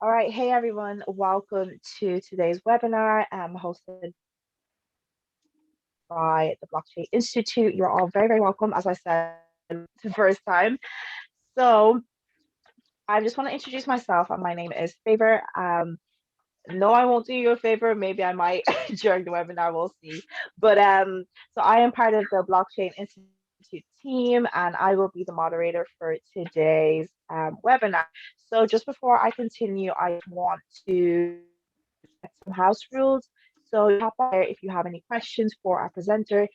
All right, hey everyone, welcome to today's webinar hosted by the Blockchain Institute. You're all very, very welcome, as I said the first time. So I just want to introduce myself, and my name is Favor. No, I won't do you a favor. Maybe I might during the webinar. We'll see. But so I am part of the Blockchain Institute team, and I will be the moderator for today's webinar. So just before I continue, I want to set some house rules. So you hop on there if you have any questions for our presenter.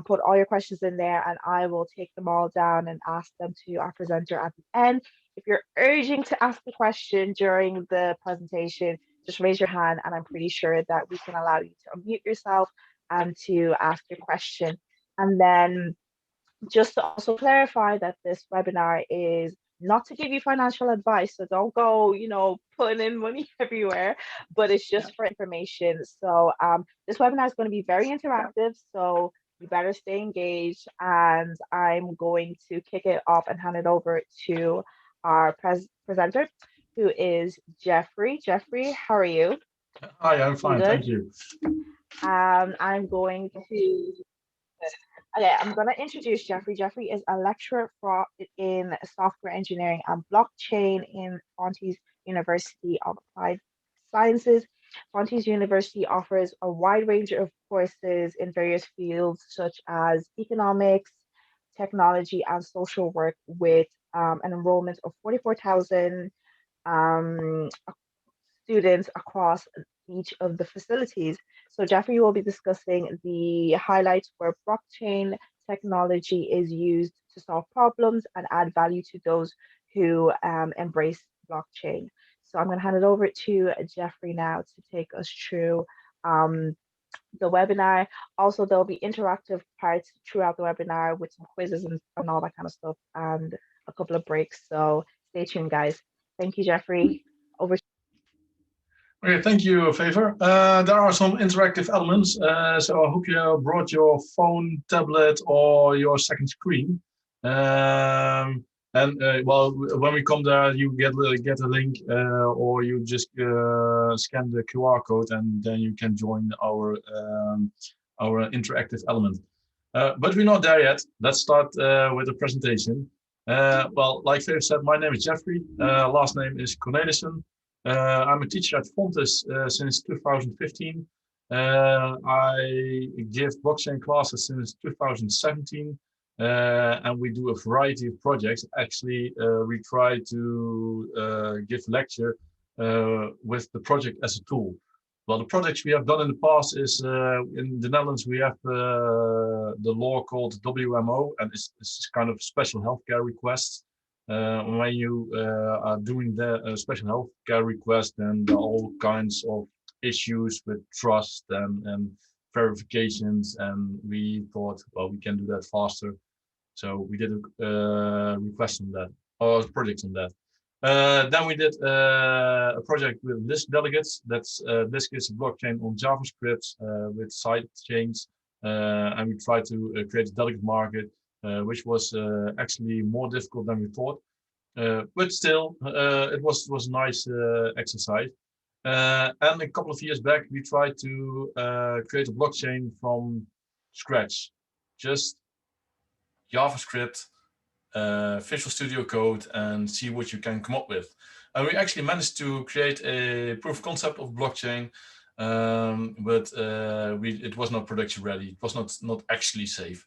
Put all your questions in there, and I will take them all down and ask them to our presenter at the end. If you're urging to ask the question during the presentation, just raise your hand, and I'm pretty sure that we can allow you to unmute yourself and to ask your question. And then just to also clarify that this webinar is not to give you financial advice, so don't go, putting in money everywhere, but it's just for information. So this webinar is going to be very interactive, so you better stay engaged, and I'm going to kick it off and hand it over to our presenter, who is Jeffrey. Jeffrey, how are you? Hi, I'm You fine, good? thank you. I'm going to Okay, I'm going to introduce Jeffrey. Jeffrey is a lecturer in software engineering and blockchain in Fontys University of Applied Sciences. Fontys University offers a wide range of courses in various fields such as economics, technology, and social work, with an enrollment of 44,000 um, students across each of the facilities. So Jeffrey will be discussing the highlights where blockchain technology is used to solve problems and add value to those who embrace blockchain. So I'm going to hand it over to Jeffrey now to take us through the webinar. Also, there'll be interactive parts throughout the webinar with some quizzes and all that kind of stuff, and a couple of breaks. So stay tuned, guys. Thank you, Jeffrey. Over. Okay, thank you, Favor. There are some interactive elements, so I hope you brought your phone, tablet, or your second screen. Well, when we come there, you get a link, or you just scan the QR code, and then you can join our interactive element. But we're not there yet. Let's start with the presentation. Well, like Favor said, my name is Jeffrey. Last name is Cornelissen. I'm a teacher at Fontys since 2015. I give blockchain classes since 2017, and we do a variety of projects. Actually, we try to give lecture with the project as a tool. Well, the projects we have done in the past is in the Netherlands, we have the law called WMO, and it's kind of special healthcare requests. When you are doing the special healthcare request, then there are all kinds of issues with trust and verifications, and we thought, well, we can do that faster. So we did a request on that, or a project on that. Then we did a project with list delegates. This is a blockchain on JavaScript with side chains, and we tried to create a delegate market, which was actually more difficult than we thought. But still, it was a nice exercise. And a couple of years back, we tried to create a blockchain from scratch, just JavaScript, Visual Studio Code, and see what you can come up with. And we actually managed to create a proof of concept of blockchain, but it was not production ready. It was not actually safe.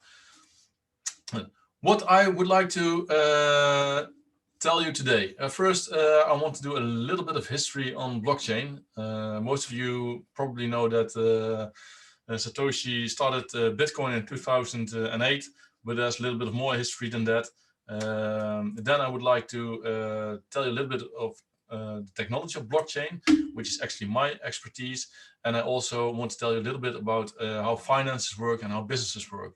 What I would like to tell you today. First, I want to do a little bit of history on blockchain. Most of you probably know that Satoshi started Bitcoin in 2008, but there's a little bit of more history than that. Then I would like to tell you a little bit of the technology of blockchain, which is actually my expertise. And I also want to tell you a little bit about how finances work and how businesses work.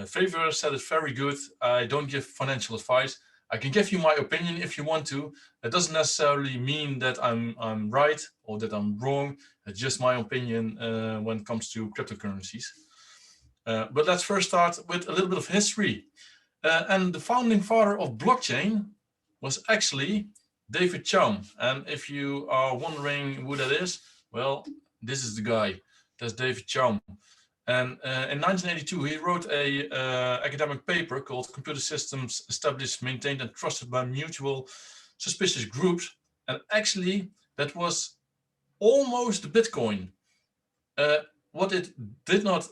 Favor said it very good. I don't give financial advice. I can give you my opinion if you want to. It doesn't necessarily mean that I'm right or that I'm wrong. It's just my opinion when it comes to cryptocurrencies. But let's first start with a little bit of history. And the founding father of blockchain was actually David Chaum. And if you are wondering who that is, well, this is the guy. That's David Chaum. And in 1982, he wrote a academic paper called Computer Systems Established, Maintained, and Trusted by Mutual Suspicious Groups. And actually, that was almost the Bitcoin. What it did not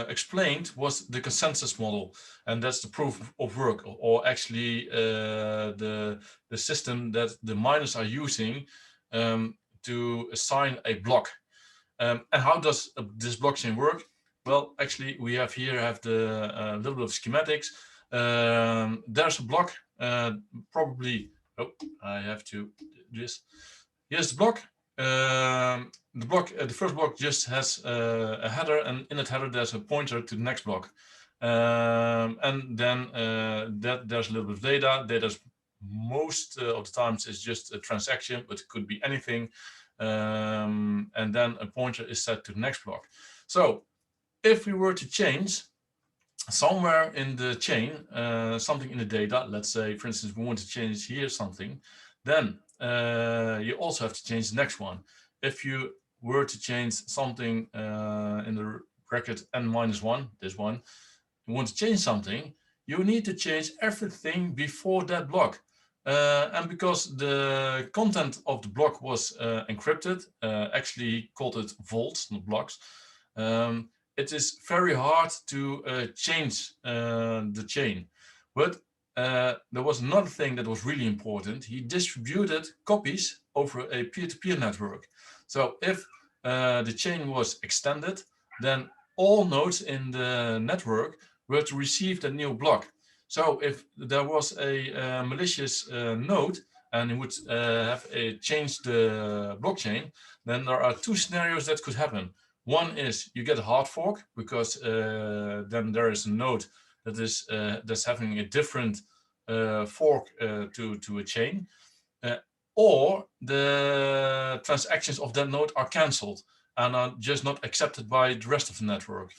explain was the consensus model, and that's the proof of work, or actually the system that the miners are using to assign a block. And how does this blockchain work? Well, actually, we have the little bit of schematics. There's a block, probably. Oh, I have to do this. Here's the block. The first block just has a header, and in that header there's a pointer to the next block. And then there's a little bit of data. Data's most of the times is just a transaction, but it could be anything. And then a pointer is set to the next block. So if we were to change somewhere in the chain, something in the data, let's say, for instance, we want to change here something, then you also have to change the next one. If you were to change something in the bracket n-1, this one, you want to change something, you need to change everything before that block. And because the content of the block was encrypted, actually he called it volts, not blocks, it is very hard to change the chain. But there was another thing that was really important. He distributed copies over a peer-to-peer network. So if the chain was extended, then all nodes in the network were to receive the new block. So if there was a malicious node and it would have changed the blockchain, then there are two scenarios that could happen. One is you get a hard fork, because then there is a node that is that's having a different fork to a chain, or the transactions of that node are cancelled and are just not accepted by the rest of the network.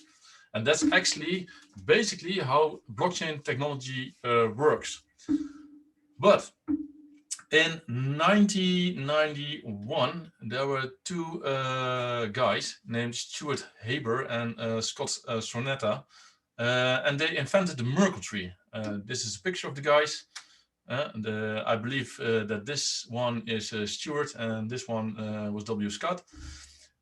And that's actually basically how blockchain technology works. But in 1991, there were two guys named Stuart Haber and Scott Sornetta, and they invented the Merkle tree. This is a picture of the guys. I believe that this one is Stuart and this one was W. Scott.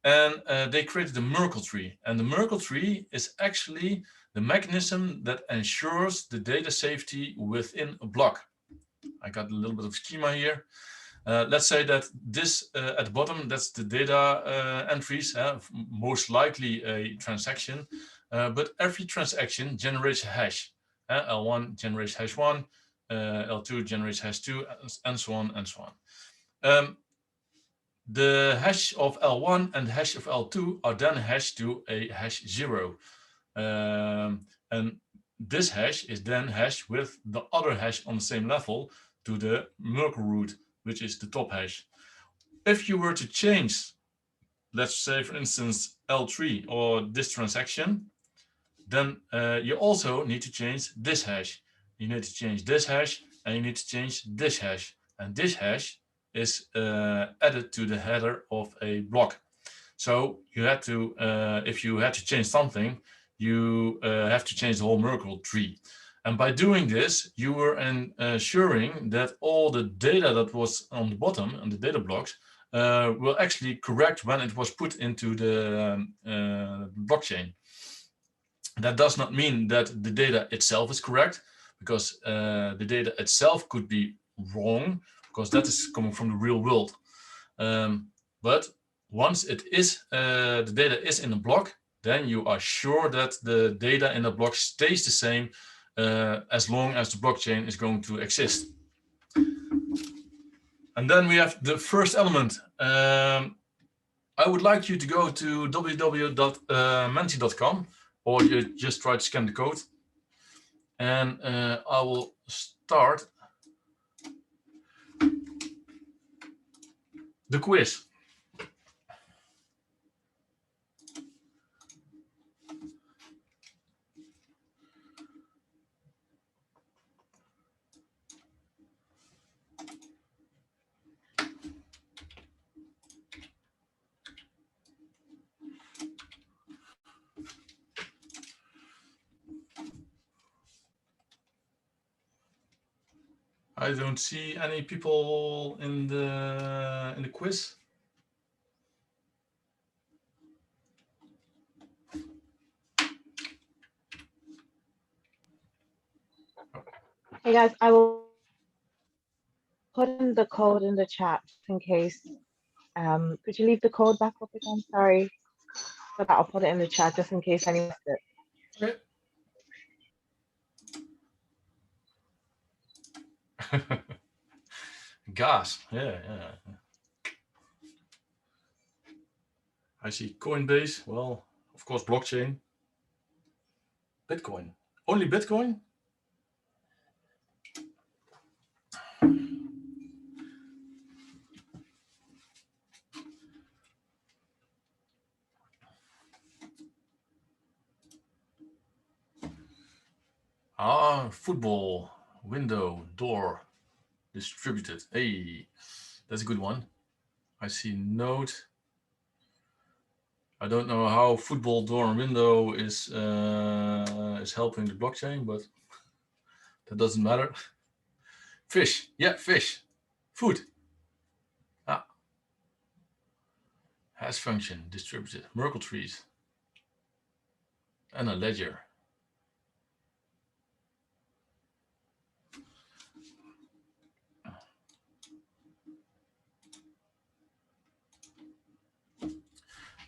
And they created the Merkle tree. And the Merkle tree is actually the mechanism that ensures the data safety within a block. I got a little bit of schema here. Let's say that this at the bottom, that's the data entries, most likely a transaction, but every transaction generates a hash. L1 generates hash 1, L2 generates hash 2, and so on and so on. The hash of L1 and the hash of L2 are then hashed to a hash 0. And this hash is then hashed with the other hash on the same level to the Merkle root, which is the top hash. If you were to change, let's say, for instance, L3 or this transaction, then you also need to change this hash. You need to change this hash, and you need to change this hash. And this hash is added to the header of a block. So you had to, if you had to change something, you have to change the whole Merkle tree. And by doing this, you were ensuring that all the data that was on the bottom, on the data blocks, will actually correct when it was put into the blockchain. That does not mean that the data itself is correct, because the data itself could be wrong, because that is coming from the real world. But once it is, the data is in a block, then you are sure that the data in the block stays the same as long as the blockchain is going to exist. And then we have the first element. I would like you to go to www.menti.com, or you just try to scan the code. And I will start the quiz. I don't see any people in the quiz. Hey guys, I will put in the code in the chat just in case. Could you leave the code back up again? Sorry. So that I'll put it in the chat just in case anyone missed it. Okay. Gas. Yeah. I see Coinbase. Well, of course, blockchain. Bitcoin. Only Bitcoin? Ah, football. Window, door, distributed. Hey, that's a good one. I see node. I don't know how football door and window is helping the blockchain, but that doesn't matter. Fish. Yeah, fish. Food. Ah. Hash function, distributed. Merkle trees. And a ledger.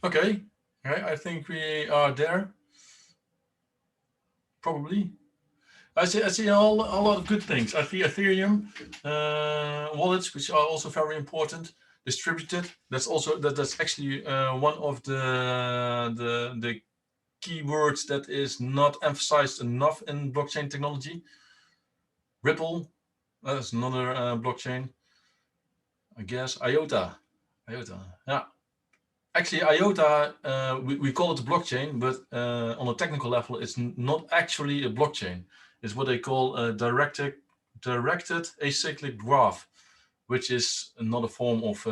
Okay, I think we are there. Probably. I see a lot of good things. I see Ethereum wallets, which are also very important. Distributed. That's actually one of the keywords that is not emphasized enough in blockchain technology. Ripple, that's another blockchain. I guess IOTA, yeah. Actually, IOTA, we call it a blockchain, but on a technical level, it's not actually a blockchain. It's what they call a directed acyclic graph, which is another form of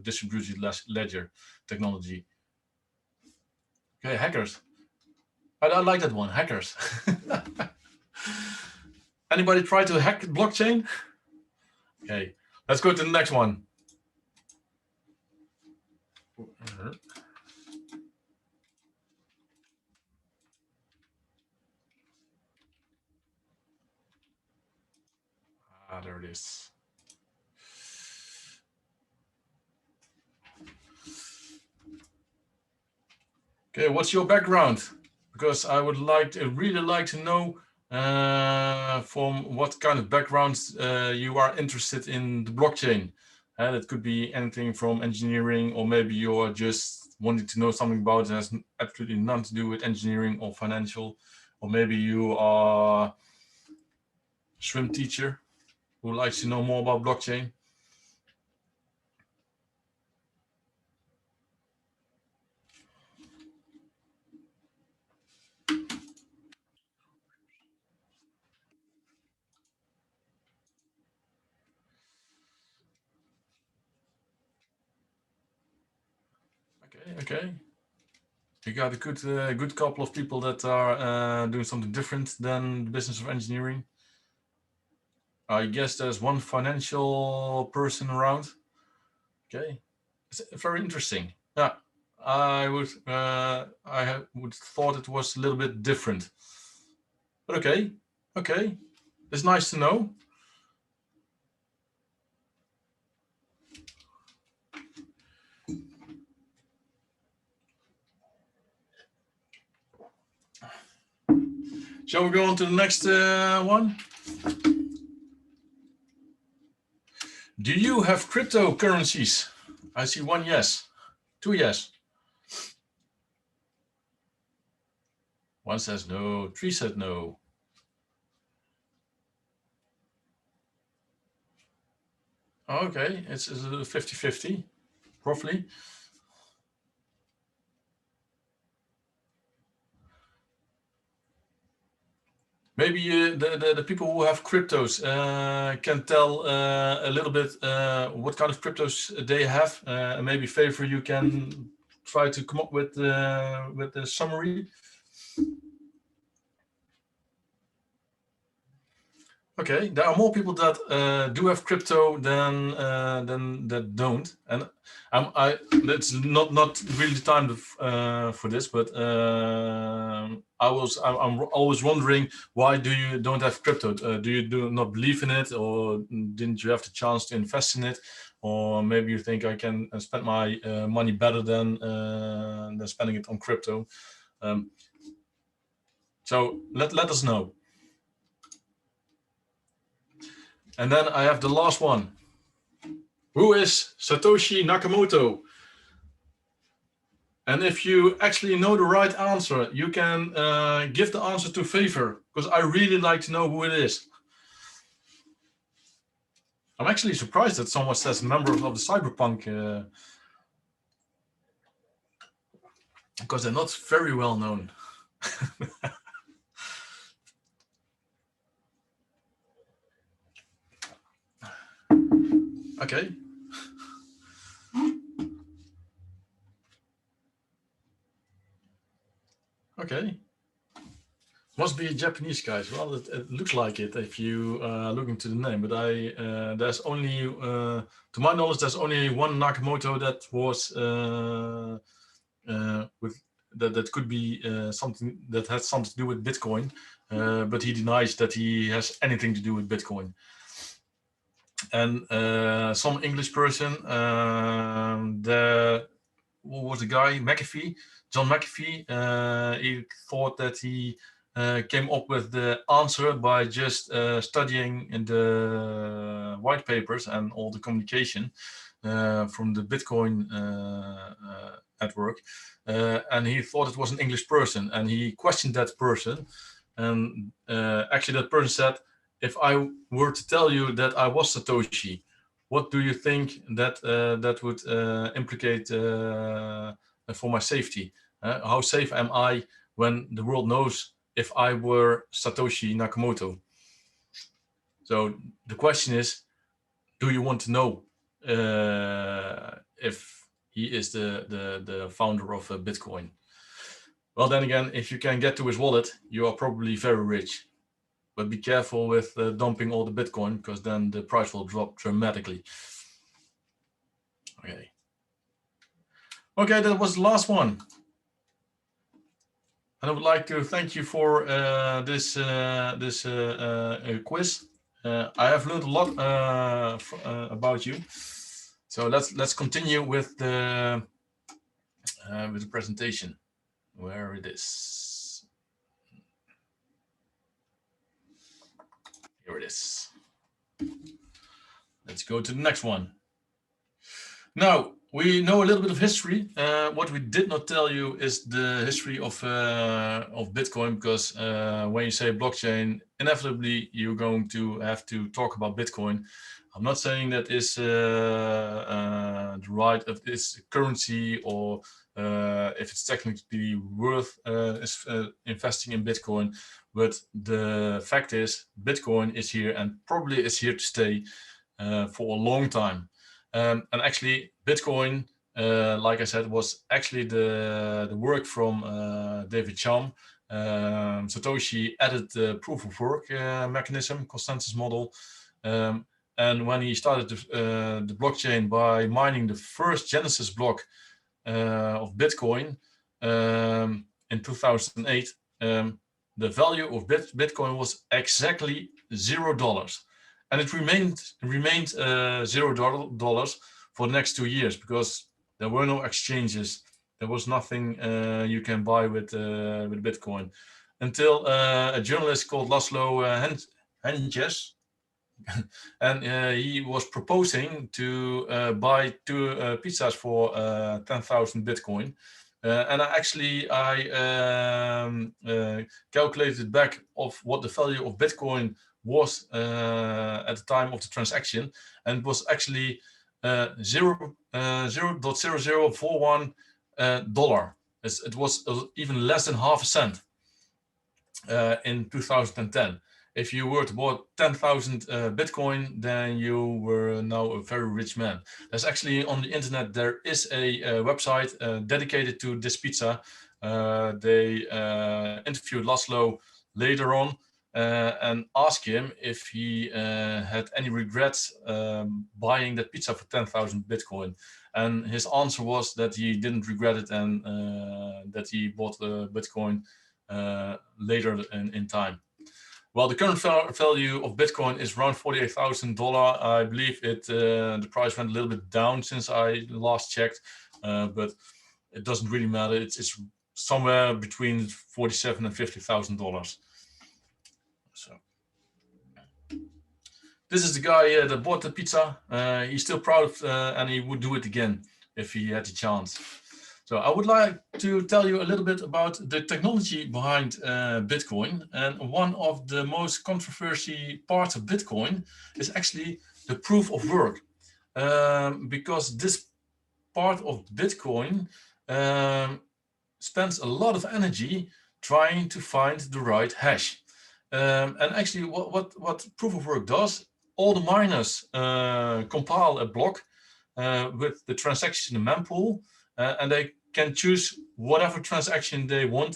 distributed ledger technology. Okay, hackers. I like that one, hackers. Anybody try to hack blockchain? Okay, let's go to the next one. There it is. Okay, what's your background? Because I would really like to know from what kind of backgrounds you are interested in the blockchain. And it could be anything from engineering, or maybe you are just wanting to know something about it that has absolutely nothing to do with engineering or financial, or maybe you are a swim teacher who likes to know more about blockchain. Okay. You got a good couple of people that are doing something different than the business of engineering. I guess there's one financial person around. Okay, it's very interesting. Yeah, I would thought it was a little bit different, but okay, it's nice to know. Shall we go on to the next one? Do you have cryptocurrencies? I see one yes, two yes. One says no, three said no. Okay, it's 50-50, roughly. Maybe the people who have cryptos can tell a little bit what kind of cryptos they have. Maybe Favor, you can try to come up with the summary. Okay, there are more people that do have crypto than that don't, and that's not really the time for this, but I'm always wondering, why do you don't have crypto? Do you not believe in it, or didn't you have the chance to invest in it, or maybe you think I can spend my money better than spending it on crypto? So let us know. And then I have the last one. Who is Satoshi Nakamoto? And if you actually know the right answer, you can give the answer to Favor, because I really like to know who it is. I'm actually surprised that someone says member of the cyberpunk, because they're not very well known. Okay. Okay. Must be a Japanese guy as well. It looks like it if you look into the name. But there's only, to my knowledge, there's only one Nakamoto that was with that could be something that has something to do with Bitcoin, but he denies that he has anything to do with Bitcoin. And some English person, what was the guy, McAfee, John McAfee, he thought that he came up with the answer by just studying in the white papers and all the communication from the Bitcoin network, and he thought it was an English person, and he questioned that person, and actually that person said, if I were to tell you that I was Satoshi, what do you think that that would implicate for my safety? How safe am I when the world knows if I were Satoshi Nakamoto? So the question is, do you want to know if he is the founder of Bitcoin? Well, then again, if you can get to his wallet, you are probably very rich. But be careful with dumping all the Bitcoin, because then the price will drop dramatically. Okay. Okay, that was the last one. And I would like to thank you for this quiz. I have learned a lot about you. So let's continue with the presentation. Where it is. Here it is. Let's go to the next one. Now, we know a little bit of history. What we did not tell you is the history of Bitcoin, because when you say blockchain, inevitably you're going to have to talk about Bitcoin. I'm not saying that is the right of this currency, or if it's technically worth investing in Bitcoin, but the fact is Bitcoin is here and probably is here to stay for a long time. And actually, Bitcoin, like I said, was actually the work from David Chaum. Satoshi added the proof of work mechanism, consensus model. And when he started the blockchain by mining the first Genesis block of Bitcoin in 2008, the value of Bitcoin was exactly $0. And it remained $0 for the next 2 years, because there were no exchanges. There was nothing you can buy with Bitcoin, until a journalist called Laszlo Henges, and he was proposing to buy 2 pizzas for 10,000 Bitcoin. And I calculated back of what the value of Bitcoin was at the time of the transaction, and it was actually $0.0041 dollar. It was even less than half a cent in 2010. If you were to buy 10,000 Bitcoin, then you were now a very rich man. There's actually on the internet, there is a website dedicated to this pizza. They interviewed Laszlo later on, and asked him if he had any regrets buying that pizza for 10,000 Bitcoin. And his answer was that he didn't regret it, and that he bought Bitcoin later in time. Well, the current value of Bitcoin is around $48,000. I believe the price went a little bit down since I last checked, but it doesn't really matter. It's somewhere between $47,000 and $50,000. So this is the guy that bought the pizza. He's still proud of, and he would do it again if he had the chance. So I would like to tell you a little bit about the technology behind Bitcoin. And one of the most controversial parts of Bitcoin is actually the proof of work. Because this part of Bitcoin spends a lot of energy trying to find the right hash. And actually what proof of work does, all the miners compile a block with the transaction in the mempool, and they can choose whatever transaction they want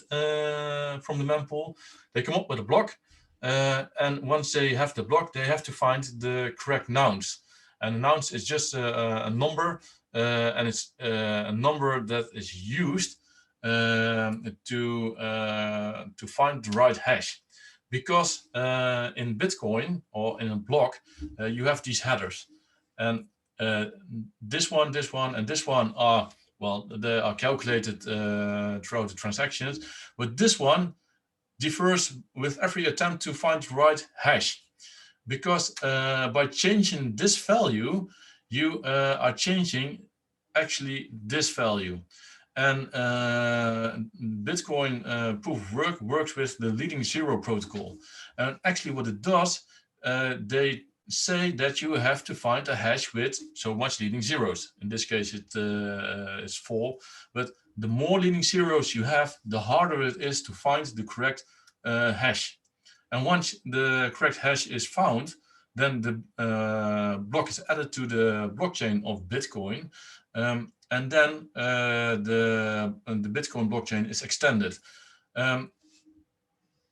from the mempool. They come up with a block, and once they have the block, they have to find the correct nonce. And a nonce is just a number, and it's a number that is used to find the right hash. Because in Bitcoin or in a block, you have these headers, and this one, and this one are, well, they are calculated throughout the transactions, but this one differs with every attempt to find the right hash. Because by changing this value, you are changing actually this value. And Bitcoin proof of work works with the leading zero protocol. And actually what it does, they say that you have to find a hash with so much leading zeros. In this case, it is 4. But the more leading zeros you have, the harder it is to find the correct hash. And once the correct hash is found, then the block is added to the blockchain of Bitcoin. And then the Bitcoin blockchain is extended.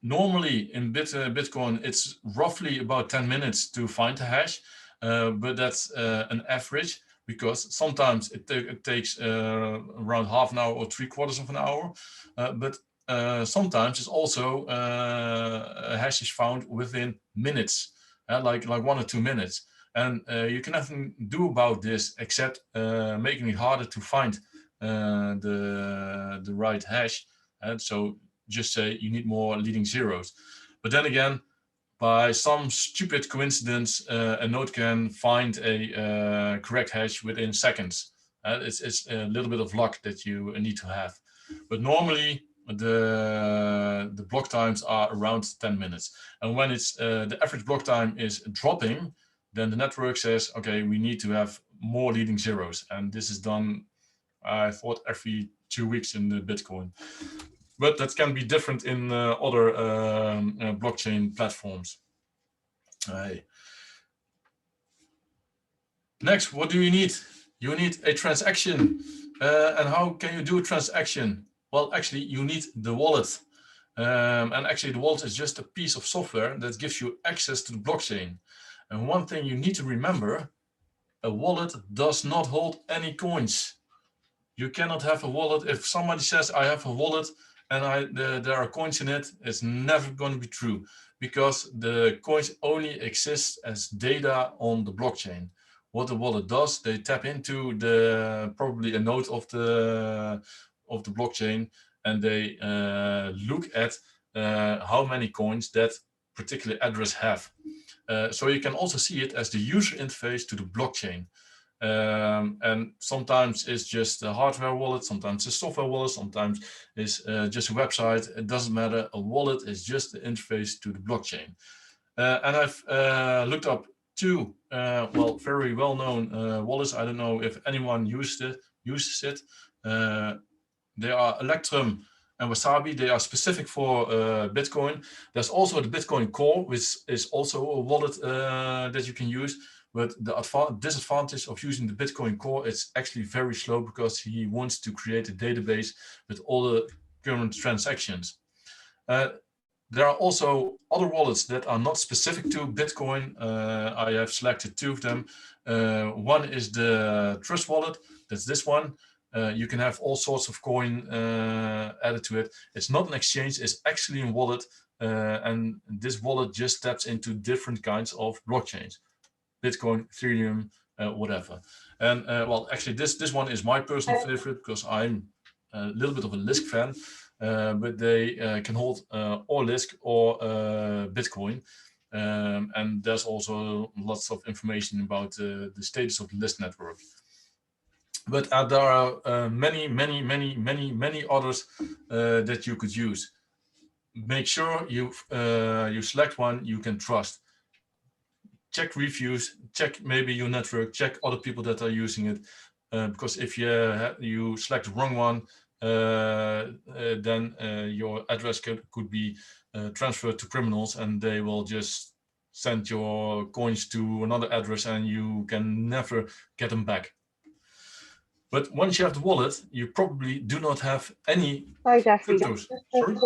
Normally in Bitcoin, it's roughly about 10 minutes to find a hash, but that's an average, because sometimes it takes around half an hour or 3/4 of an hour. But sometimes it's also a hash is found within minutes, like 1 or 2 minutes. And you can nothing do about this except making it harder to find the right hash. And so just say you need more leading zeros. But then again, by some stupid coincidence, a node can find a correct hash within seconds. It's a little bit of luck that you need to have. But normally the block times are around 10 minutes. And when it's the average block time is dropping, then the network says, okay, we need to have more leading zeros. And this is done, I thought, every 2 weeks in the Bitcoin. But that can be different in other blockchain platforms. Next, what do you need? You need a transaction. And how can you do a transaction? Well, actually, you need the wallet. And actually, the wallet is just a piece of software that gives you access to the blockchain. And one thing you need to remember, a wallet does not hold any coins. You cannot have a wallet. If somebody says, I have a wallet and there are coins in it, it's never going to be true, because the coins only exist as data on the blockchain. What the wallet does, they tap into probably a node of the blockchain, and they look at how many coins that particular address have. So you can also see it as the user interface to the blockchain. And sometimes it's just a hardware wallet, sometimes it's a software wallet, sometimes it's just a website. It doesn't matter. A wallet is just the interface to the blockchain. And I've looked up 2 very well-known wallets. I don't know if anyone uses it. They are Electrum and Wasabi. They are specific for Bitcoin. There's also the Bitcoin Core, which is also a wallet that you can use. But the disadvantage of using the Bitcoin Core is actually very slow, because he wants to create a database with all the current transactions. There are also other wallets that are not specific to Bitcoin. I have selected two of them. One is the Trust wallet. That's this one. You can have all sorts of coin added to it. It's not an exchange, it's actually a wallet. And this wallet just taps into different kinds of blockchains. Bitcoin, Ethereum, whatever. And well, actually this one is my personal favorite because I'm a little bit of a Lisk fan. But they can hold or Lisk or Bitcoin. And there's also lots of information about the status of the Lisk network. But there are many others that you could use. Make sure you select one you can trust. Check reviews, check maybe your network, check other people that are using it. Because if you select the wrong one, then your address could be transferred to criminals, and they will just send your coins to another address and you can never get them back. But once you have the wallet, you probably do not have any cryptos. Sorry?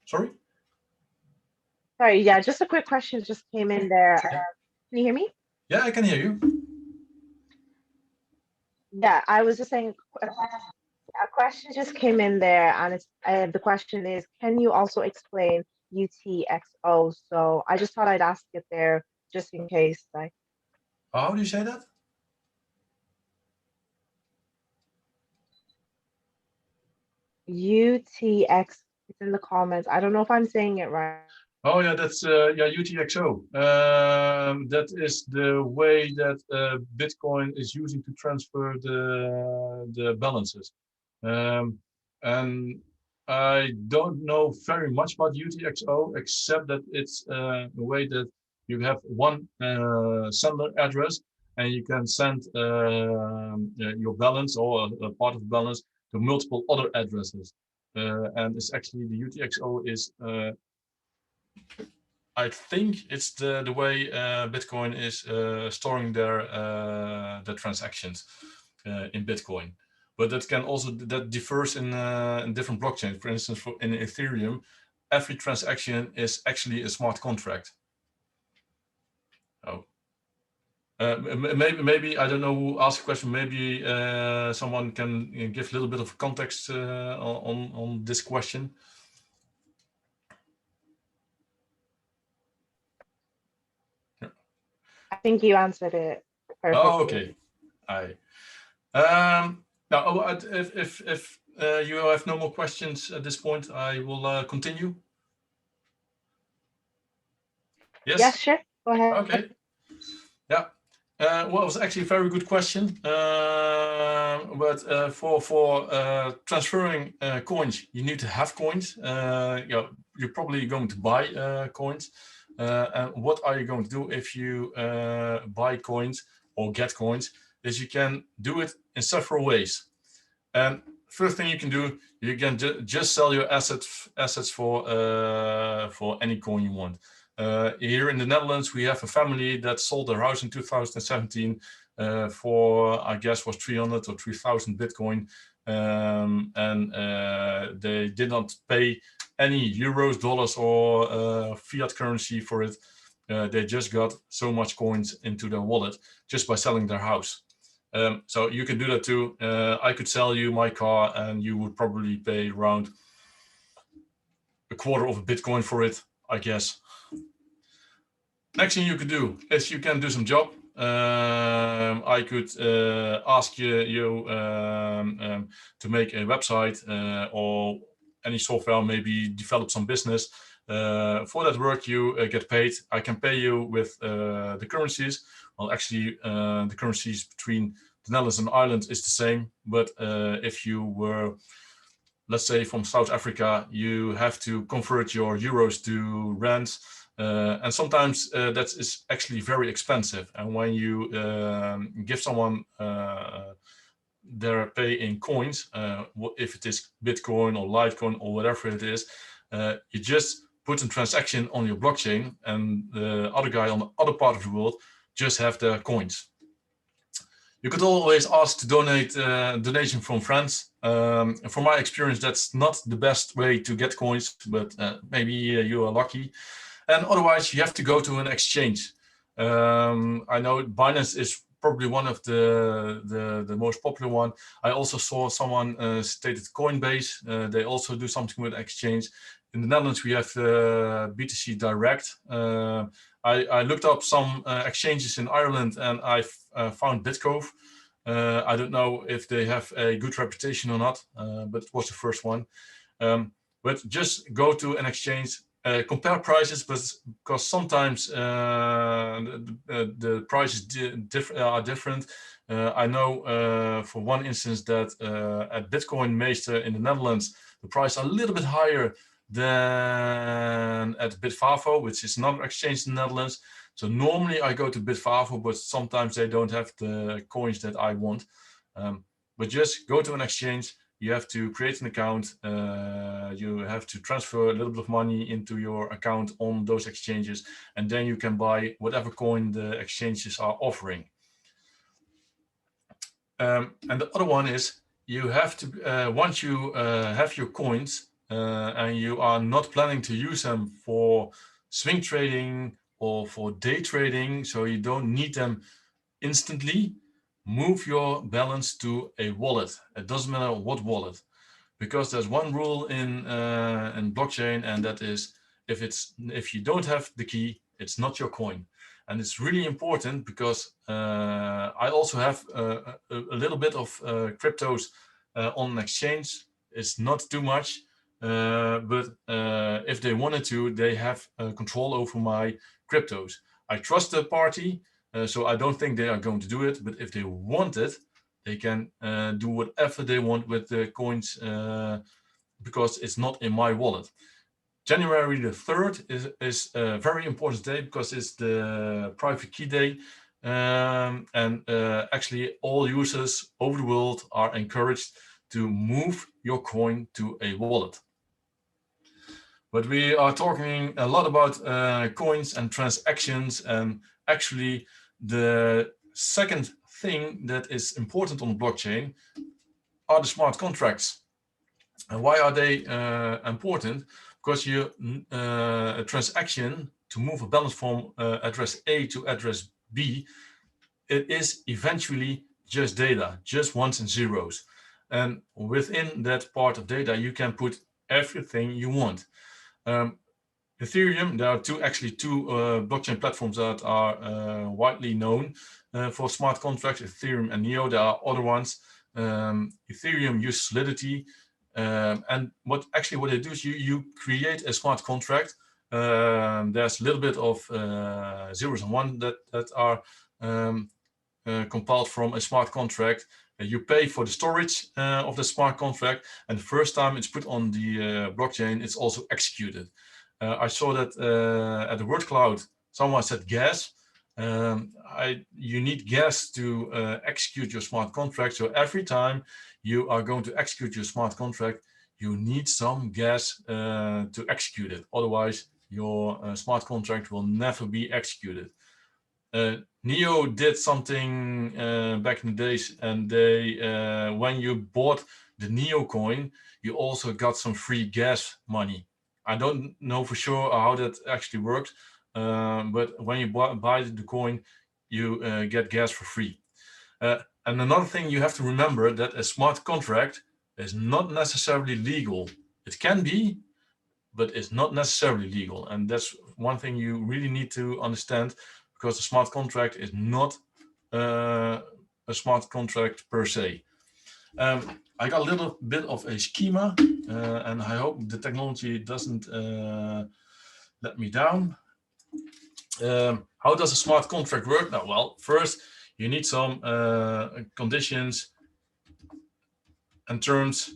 Sorry? Sorry, yeah, just a quick question just came in there. Can you hear me? Yeah, I can hear you. Yeah, I was just saying a question just came in there, and it's the question is, can you also explain UTXO? So I just thought I'd ask it there just in case. Like, how do you say that? UTX. It's in the comments. I don't know if I'm saying it right. Oh yeah, that's yeah, UTXO. That is the way that Bitcoin is using to transfer the balances. And I don't know very much about UTXO, except that it's a way that you have one sender address and you can send your balance or a part of the balance to multiple other addresses. And it's actually the UTXO is I think it's the way Bitcoin is storing their transactions in Bitcoin, but that can also that differs in different blockchains. For instance, in Ethereum, every transaction is actually a smart contract. Oh, maybe I don't know who asked the question. Maybe someone can give a little bit of context on this question. I think you answered it perfectly. Oh, okay. Now, if you have no more questions at this point, I will continue. Yes. Yes, sure. Go ahead. Okay. Yeah. Well, it was actually a very good question. But for transferring coins, you need to have coins. You're probably going to buy coins. And what are you going to do if you buy coins or get coins? Is you can do it in several ways. And first thing you can do, you can just sell your assets for any coin you want. Here in the Netherlands, we have a family that sold their house in 2017 for, I guess, was 300 or 3,000 Bitcoin. And they did not pay any euros, dollars, or fiat currency for it. They just got so much coins into their wallet just by selling their house. So you can do that too. I could sell you my car and you would probably pay around a quarter of a Bitcoin for it, I guess. Next thing you could do is you can do some job. I could ask you to make a website or any software, maybe develop some business. For that work, you get paid. I can pay you with the currencies. Well, actually, the currencies between the Netherlands and Ireland is the same. But if you were, let's say, from South Africa, you have to convert your euros to rands. And sometimes that is actually very expensive. And when you give someone their pay in coins, if it is Bitcoin or Litecoin or whatever it is, you just put a transaction on your blockchain and the other guy on the other part of the world just have the coins. You could always ask to donate donation from friends. From my experience, that's not the best way to get coins, but maybe you are lucky. And otherwise, you have to go to an exchange. I know Binance is probably one of the most popular one. I also saw someone stated Coinbase. They also do something with exchange. In the Netherlands, we have BTC Direct. I looked up some exchanges in Ireland, and I found Bitcove. I don't know if they have a good reputation or not, but it was the first one. But just go to an exchange, compare prices, but because sometimes the prices are different. I know for one instance that at Bitcoin Meester in the Netherlands, the price are a little bit higher than at Bitfavo, which is another exchange in the Netherlands. So normally I go to Bitfavo, but sometimes they don't have the coins that I want. But just go to an exchange. You have to create an account. You have to transfer a little bit of money into your account on those exchanges, and then you can buy whatever coin the exchanges are offering. And the other one is you have to, once you have your coins and you are not planning to use them for swing trading or for day trading, so you don't need them instantly, move your balance to a wallet. It doesn't matter what wallet, because there's one rule in blockchain, and that is if you don't have the key, it's not your coin. And it's really important because I also have a little bit of cryptos on an exchange. It's not too much, but if they wanted to, they have control over my cryptos. I trust the party, so I don't think they are going to do it. But if they want it, they can do whatever they want with the coins because it's not in my wallet. January the 3rd is a very important day because it's the private key day. And actually all users over the world are encouraged to move your coin to a wallet. But we are talking a lot about coins and transactions, and actually the second thing that is important on the blockchain are the smart contracts. And why are they important? Because a transaction to move a balance from address A to address B, it is eventually just data, just ones and zeros. And within that part of data, you can put everything you want. Ethereum, there are two blockchain platforms that are widely known for smart contracts, Ethereum and Neo. There are other ones. Ethereum uses Solidity. And what they do is you create a smart contract. There's a little bit of zeros and ones that are compiled from a smart contract. You pay for the storage of the smart contract, and the first time it's put on the blockchain, it's also executed. I saw that at the word cloud, someone said gas. You need gas to execute your smart contract. So every time you are going to execute your smart contract, you need some gas to execute it. Otherwise, your smart contract will never be executed. Neo did something back in the days, and they when you bought the Neo coin, you also got some free gas money. I don't know for sure how that actually works, but when you buy the coin, you get gas for free. And another thing you have to remember, that a smart contract is not necessarily legal. It can be, but it's not necessarily legal. And that's one thing you really need to understand, because a smart contract is not a smart contract per se. I got a little bit of a schema, and I hope the technology doesn't let me down. How does a smart contract work? Now, well, first you need some conditions and terms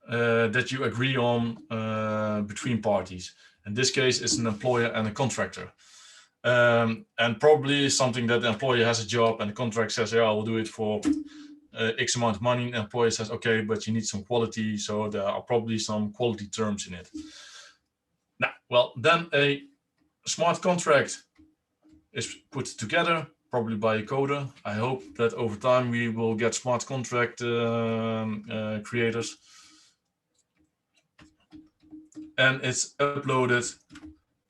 that you agree on between parties. In this case, it's an employer and a contractor. And probably something that the employer has a job and the contract says, yeah, I will do it for X amount of money. And the employer says, okay, but you need some quality. So there are probably some quality terms in it. Now, well, then a smart contract is put together probably by a coder. I hope that over time we will get smart contract creators, and it's uploaded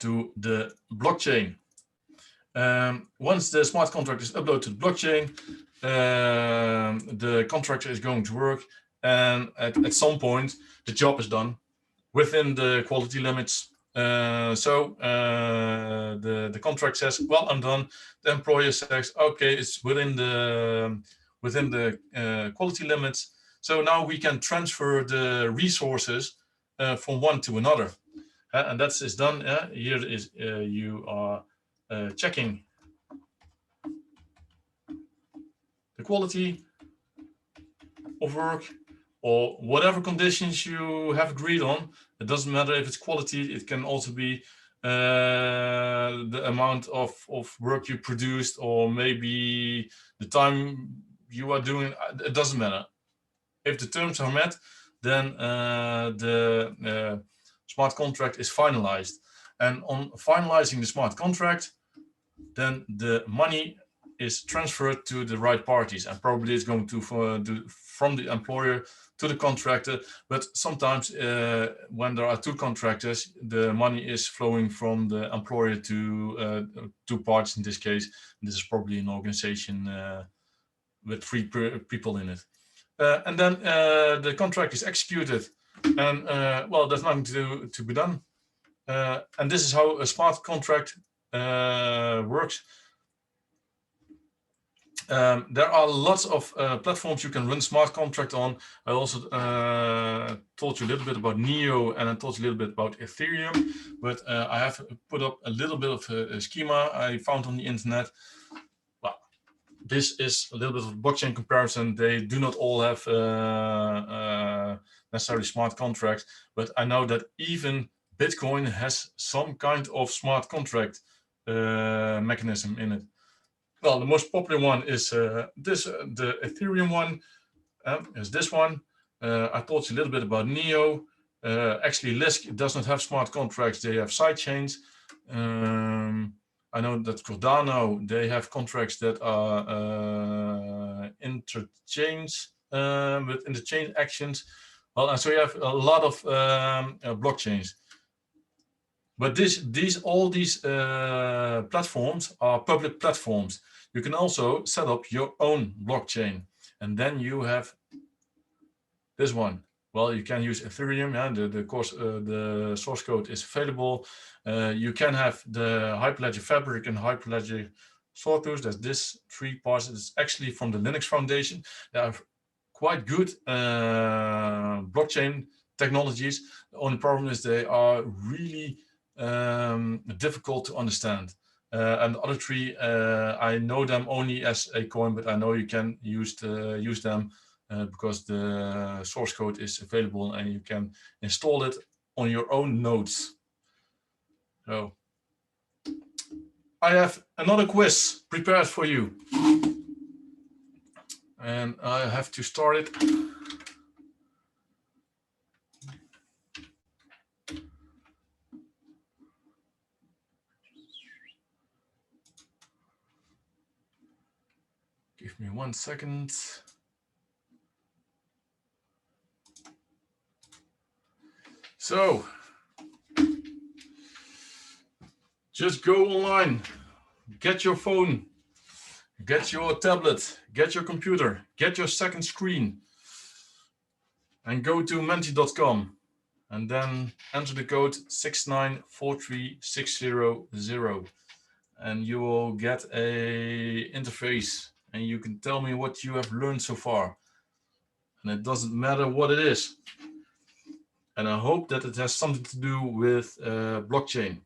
to the blockchain. Once the smart contract is uploaded to the blockchain, the contractor is going to work, and at some point the job is done within the quality limits. The contract says, well, I'm done. The employer says, okay, it's within the quality limits. So now we can transfer the resources from one to another. And that is done. Here is you are checking the quality of work, or whatever conditions you have agreed on. It doesn't matter if it's quality, it can also be the amount of work you produced, or maybe the time you are doing. It doesn't matter. If the terms are met, then the smart contract is finalized. And on finalizing the smart contract, then the money is transferred to the right parties, and probably it's going to from the employer to the contractor. But sometimes when there are two contractors, the money is flowing from the employer to two parts in this case. This is probably an organization with 3 people in it. And then the contract is executed, and well, there's nothing to be done. And this is how a smart contract works. There are lots of platforms you can run smart contract on. I also told you a little bit about Neo, and I told you a little bit about Ethereum, but I have put up a little bit of a schema I found on the internet. Well, this is a little bit of blockchain comparison. They do not all have necessarily smart contracts, but I know that even Bitcoin has some kind of smart contract mechanism in it. Well, the most popular one is the Ethereum one, is this one. I told you a little bit about Neo. Actually, Lisk does not have smart contracts. They have sidechains. I know that Cardano, they have contracts that are interchains with interchain actions. Well, and so you have a lot of blockchains. But all these platforms are public platforms. You can also set up your own blockchain, and then you have this one. Well, you can use Ethereum, and the source code is available. You can have the Hyperledger Fabric and Hyperledger Sawtooth. There's this 3 parts. It's actually from the Linux Foundation. They are quite good blockchain technologies. The only problem is they are really difficult to understand. And the other 3, I know them only as a coin, but I know you can use them because the source code is available and you can install it on your own nodes. So I have another quiz prepared for you, and I have to start it. Give me 1 second. So, just go online, get your phone, get your tablet, get your computer, get your second screen, and go to menti.com, and then enter the code 6943600, and you will get a interface, and you can tell me what you have learned so far. And it doesn't matter what it is. And I hope that it has something to do with blockchain.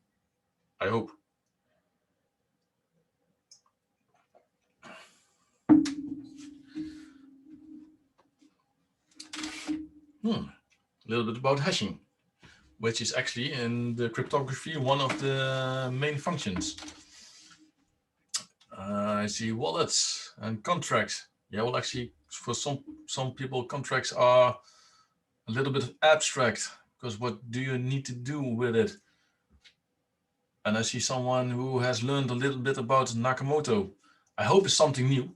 I hope. A little bit about hashing, which is actually in the cryptography one of the main functions. I see wallets and contracts. Yeah, well, actually, for some people, contracts are a little bit abstract, because what do you need to do with it? And I see someone who has learned a little bit about Nakamoto. I hope it's something new,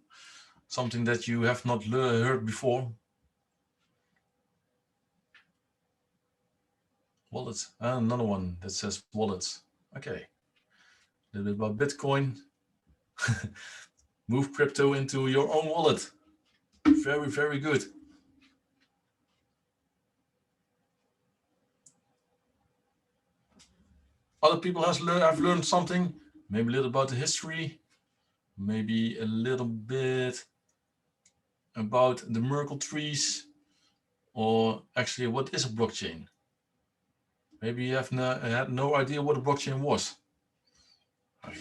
something that you have not heard before. Wallets, another one that says wallets. Okay, a little bit about Bitcoin. Move crypto into your own wallet. Very, very good. Other people have learned something, maybe a little about the history, maybe a little bit about the Merkle trees, or actually what is a blockchain. Maybe you have had no idea what a blockchain was. Okay.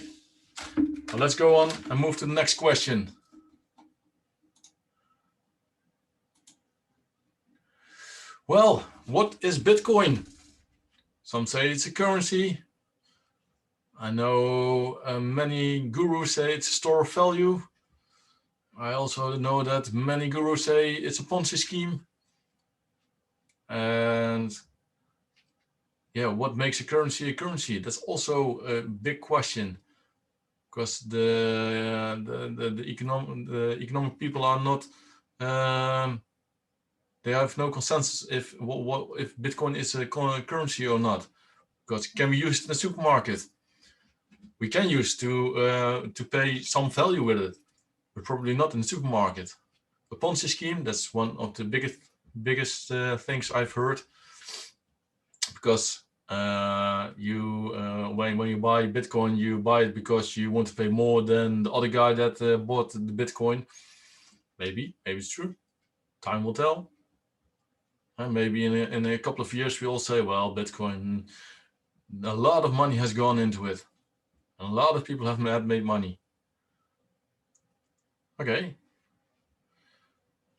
Well, let's go on and move to the next question. Well, what is Bitcoin? Some say it's a currency. I know many gurus say it's a store of value. I also know that many gurus say it's a Ponzi scheme. And yeah, what makes a currency a currency? That's also a big question, because the economic people are not, they have no consensus if Bitcoin is a currency or not. Because can we use it in the supermarket? We can use to pay some value with it, but probably not in the supermarket. The Ponzi scheme, that's one of the biggest things I've heard, because when you buy Bitcoin, you buy it because you want to pay more than the other guy that bought the Bitcoin. Maybe it's true. Time will tell. And maybe in a couple of years we all say, well, Bitcoin, a lot of money has gone into it. A lot of people have made money. Okay.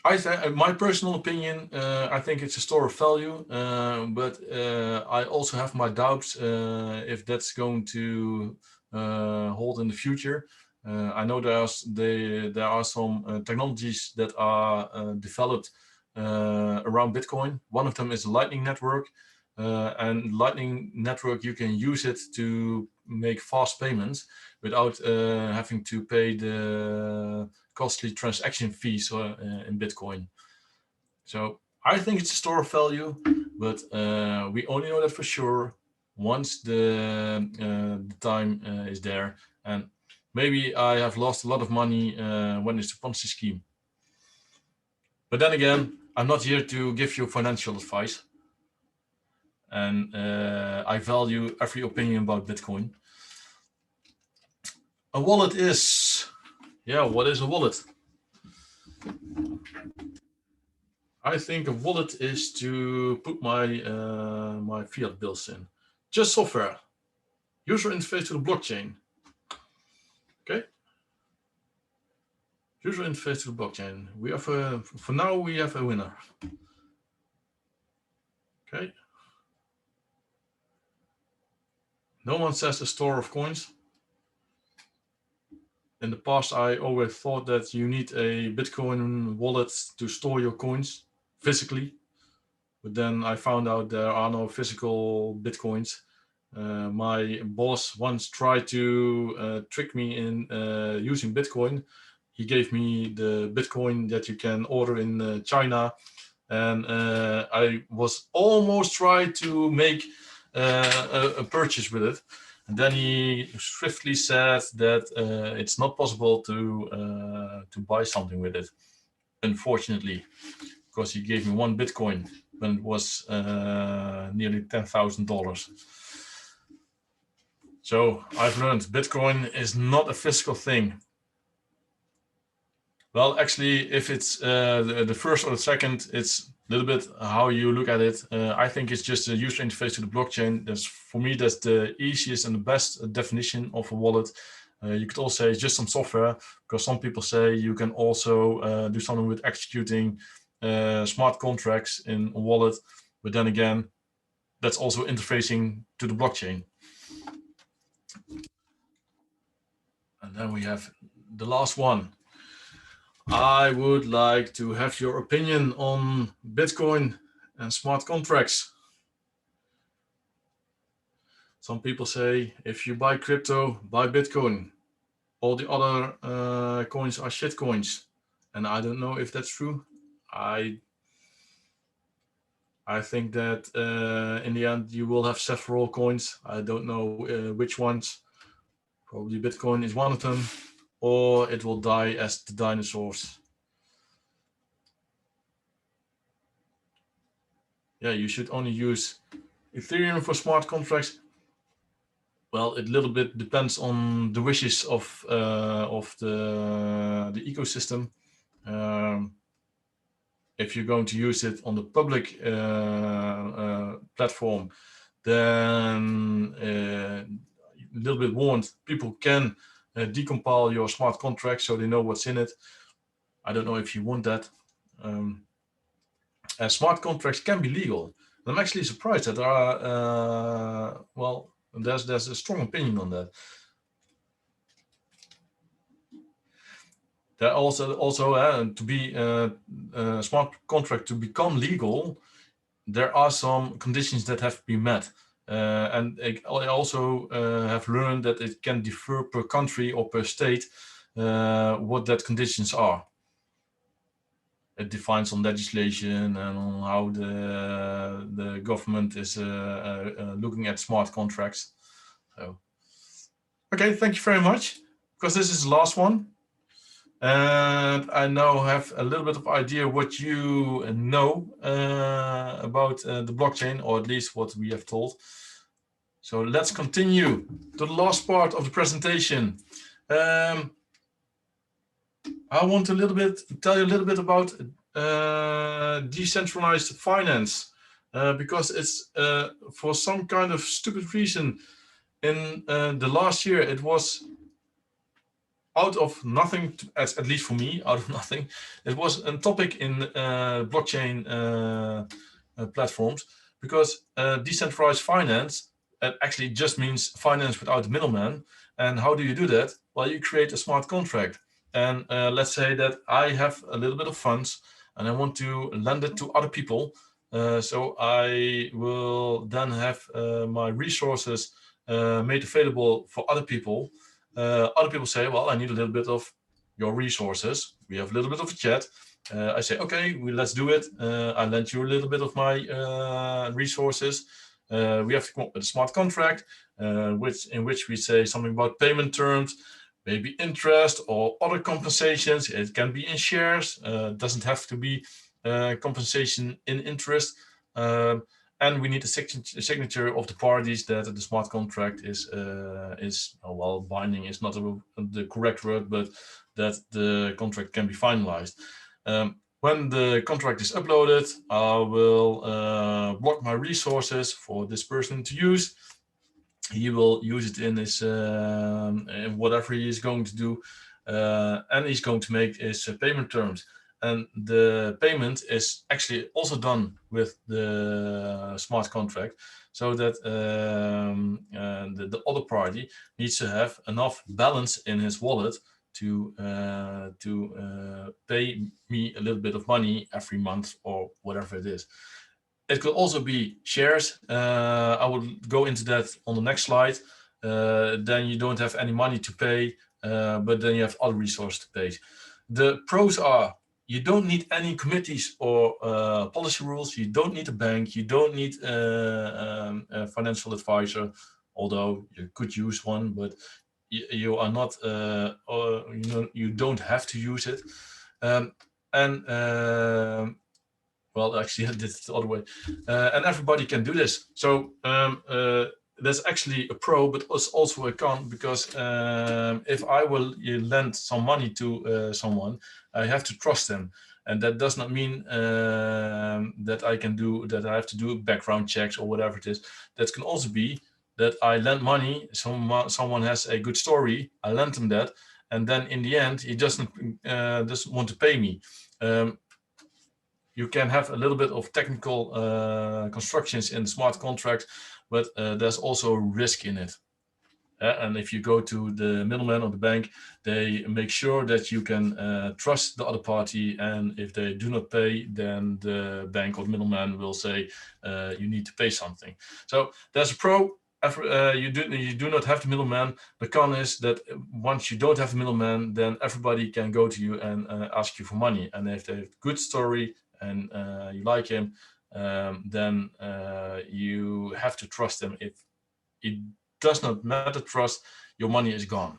My personal opinion, I think it's a store of value, but I also have my doubts if that's going to hold in the future. I know there are some technologies that are developed around Bitcoin. One of them is the Lightning Network, and Lightning Network, you can use it to make fast payments without having to pay the costly transaction fees in Bitcoin. So I think it's a store of value, but we only know that for sure once the time is there. And maybe I have lost a lot of money when it's a Ponzi scheme. But then again, I'm not here to give you financial advice. And I value every opinion about Bitcoin. A wallet is, what is a wallet? I think a wallet is to put my my fiat bills in. Just software. User interface to the blockchain. Okay. User interface to the blockchain. We have for now we have a winner. Okay. No one says a store of coins. In the past, I always thought that you need a Bitcoin wallet to store your coins physically. But then I found out there are no physical Bitcoins. My boss once tried to trick me in using Bitcoin. He gave me the Bitcoin that you can order in China. And I was almost tried to make a purchase with it. And then he swiftly said that it's not possible to buy something with it, unfortunately, because he gave me one Bitcoin when it was nearly $10,000. So I've learned Bitcoin is not a physical thing. Well, actually, if it's the first or the second, it's a little bit how you look at it. I think it's just a user interface to the blockchain. For me, that's the easiest and the best definition of a wallet. You could also say it's just some software, because some people say you can also do something with executing smart contracts in a wallet. But then again, that's also interfacing to the blockchain. And then we have the last one. I would like to have your opinion on Bitcoin and smart contracts. Some people say if you buy crypto, buy Bitcoin. all the other coins are shit coins, and I don't know if that's true. I think that in the end you will have several coins. I don't know which ones. Probably Bitcoin is one of them, or it will die as the dinosaurs. Yeah, you should only use Ethereum for smart contracts. Well, it little bit depends on the wishes of the ecosystem. If you're going to use it on the public platform, then a little bit warned, people can decompile your smart contract so they know what's in it. I don't know if you want that. Smart contracts can be legal. I'm actually surprised that there are, well, there's a strong opinion on that. There also to be a smart contract to become legal, there are some conditions that have to be met. And I also have learned that it can differ per country or per state what that conditions are. It defines on legislation and on how the government is looking at smart contracts. So, okay, thank you very much, because this is the last one. And I now have a little bit of idea what you know about the blockchain, or at least what we have told. So let's continue to the last part of the presentation. I want to tell you a little bit about decentralized finance, because it's for some kind of stupid reason in the last year it was out of nothing, at least for me, out of nothing. It was a topic in blockchain platforms, because decentralized finance actually just means finance without the middleman. And how do you do that? Well, you create a smart contract. And let's say that I have a little bit of funds and I want to lend it to other people. So I will then have my resources made available for other people. Other people say, well, I need a little bit of your resources. We have a little bit of a chat. I say, okay, let's do it. I lend you a little bit of my resources. We have to come up with a smart contract, in which we say something about payment terms, maybe interest or other compensations. It can be in shares. Doesn't have to be compensation in interest. And we need a signature of the parties that the smart contract is well, binding is not the correct word, but that the contract can be finalized. When the contract is uploaded, I will block my resources for this person to use. He will use it in his in whatever he is going to do, and he's going to make his payment terms. And the payment is actually also done with the smart contract, so that the other party needs to have enough balance in his wallet to pay me a little bit of money every month or whatever it is. It could also be shares. I will go into that on the next slide. Then you don't have any money to pay, but then you have other resources to pay. The pros are, you don't need any committees or policy rules. You don't need a bank. You don't need a financial advisor, although you could use one, but you are not, you don't have to use it. Well, actually, I did it the other way. And everybody can do this. So that's actually a pro, but it's also a con, because if I will lend some money to someone, I have to trust them. And that does not mean that I have to do background checks or whatever it is. That can also be that I lend money, someone has a good story, I lend him that, and then in the end, he doesn't want to pay me. You can have a little bit of technical constructions in smart contracts, but there's also risk in it. And if you go to the middleman or the bank, they make sure that you can trust the other party. And if they do not pay, then the bank or the middleman will say you need to pay something. So there's a pro you do not have the middleman. The con is that once you don't have the middleman, then everybody can go to you and ask you for money. And if they have a good story and you like him, then you have to trust him. If it does not matter trust, your money is gone.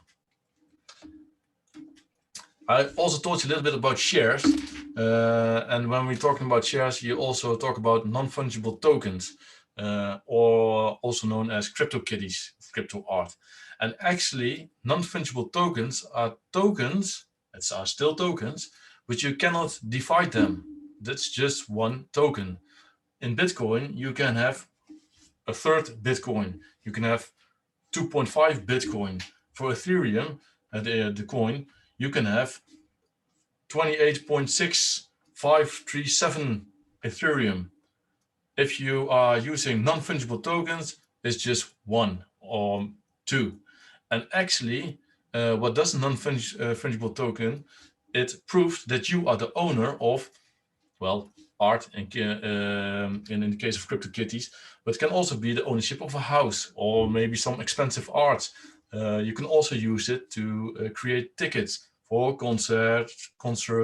I also taught you a little bit about shares. And when we're talking about shares, you also talk about non-fungible tokens, or also known as crypto kitties, crypto art. And actually, non-fungible tokens are tokens, are still tokens, but you cannot divide them. That's just one token. In Bitcoin, you can have a third Bitcoin. You can have 2.5 Bitcoin. For Ethereum, the coin, you can have 28.6537 Ethereum. If you are using non-fungible tokens, it's just one or two. And actually, what does a non-fungible token? It proves that you are the owner of, well, art, and in the case of CryptoKitties, but it can also be the ownership of a house or maybe some expensive art. You can also use it to create tickets for concert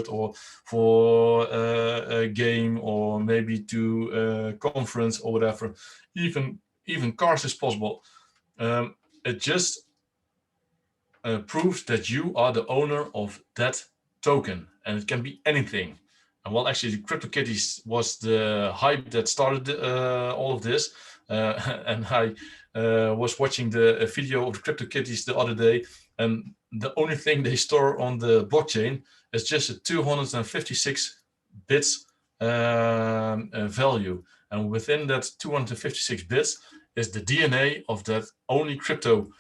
or for a game, or maybe to a conference or whatever. Even cars is possible. It just proves that you are the owner of that token, and it can be anything. And well, actually, CryptoKitties was the hype that started all of this. And I was watching the video of CryptoKitties the other day, and the only thing they store on the blockchain is just a 256 bits value. And within that 256 bits is the DNA of that only crypto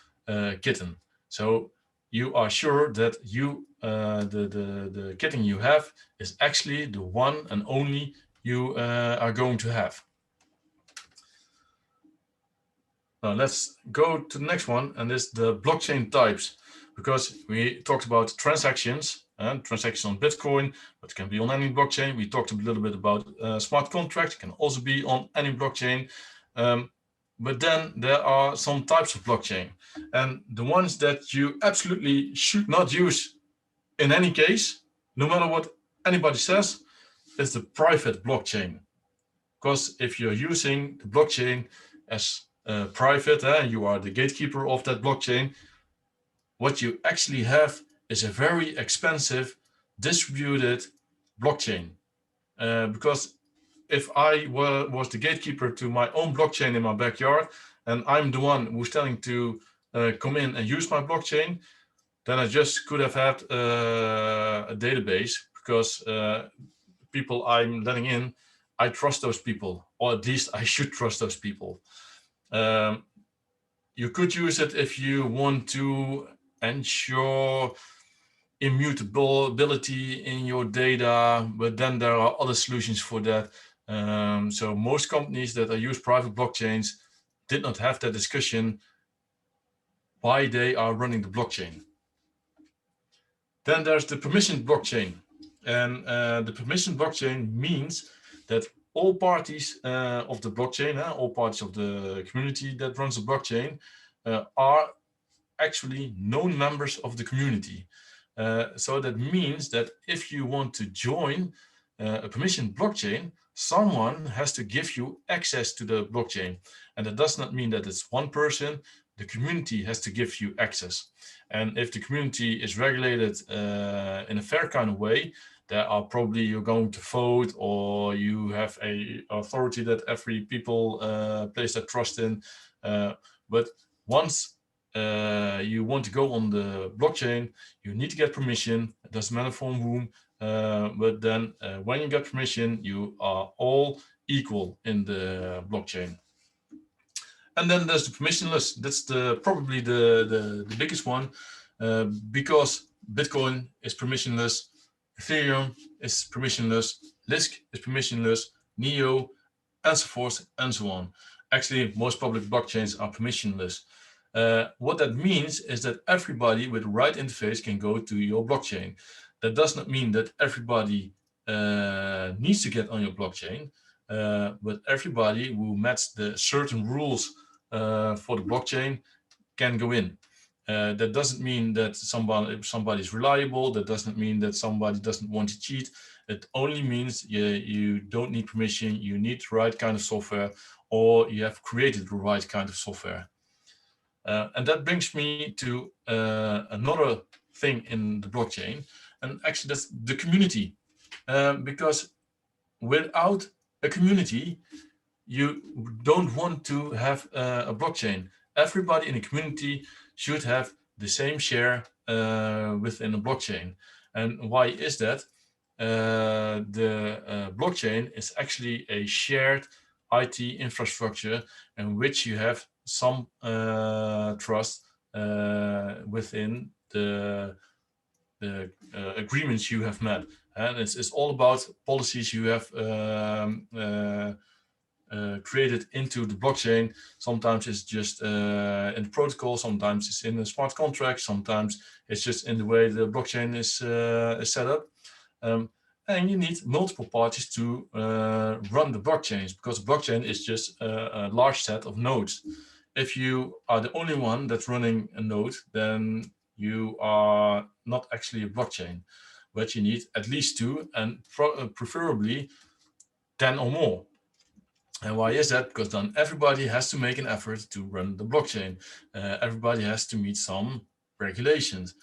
kitten. So you are sure that you the kitten you have is actually the one and only you are going to have. Now let's go to the next one, and this is the blockchain types, because we talked about transactions and transactions on Bitcoin, but it can be on any blockchain. We talked a little bit about smart contracts, it can also be on any blockchain. But then there are some types of blockchain, and the ones that you absolutely should not use in any case, no matter what anybody says, is the private blockchain. Because if you're using the blockchain as private, you are the gatekeeper of that blockchain, what you actually have is a very expensive distributed blockchain. Because if I was the gatekeeper to my own blockchain in my backyard, and I'm the one who's telling to come in and use my blockchain, then I just could have had a database, because people I'm letting in, I trust those people, or at least I should trust those people. You could use it if you want to ensure immutability in your data, but then there are other solutions for that. So most companies that use private blockchains did not have that discussion why they are running the blockchain. Then there's the permission blockchain, and the permission blockchain means that all parties of the blockchain, all parties of the community that runs the blockchain, are actually known members of the community. So that means that if you want to join a permission blockchain, someone has to give you access to the blockchain. And that does not mean that it's one person. The community has to give you access. And if the community is regulated in a fair kind of way, there are probably you're going to vote, or you have a authority that every people place their trust in. But once you want to go on the blockchain, you need to get permission. It doesn't matter from whom, but then when you get permission, you are all equal in the blockchain. And then there's the permissionless. That's probably the biggest one, because Bitcoin is permissionless, Ethereum is permissionless, Lisk is permissionless, Neo, and so forth and so on. Actually, most public blockchains are permissionless. What that means is that everybody with the right interface can go to your blockchain. That does not mean that everybody needs to get on your blockchain, but everybody who meets the certain rules for the blockchain can go in. That doesn't mean that somebody is reliable. That doesn't mean that somebody doesn't want to cheat. It only means you don't need permission. You need the right kind of software, or you have created the right kind of software. And that brings me to another thing in the blockchain, and actually that's the community. Because without a community, you don't want to have a blockchain. Everybody in the community should have the same share within a blockchain. And why is that? The blockchain is actually a shared IT infrastructure in which you have some trust within the agreements you have met. And it's all about policies you have created into the blockchain. Sometimes it's just in the protocol, sometimes it's in a smart contract, sometimes it's just in the way the blockchain is set up. And you need multiple parties to run the blockchains, because blockchain is just a large set of nodes. If you are the only one that's running a node, then you are not actually a blockchain, but you need at least two, and preferably 10 or more. And why is that? Because then everybody has to make an effort to run the blockchain. Everybody has to meet some regulations.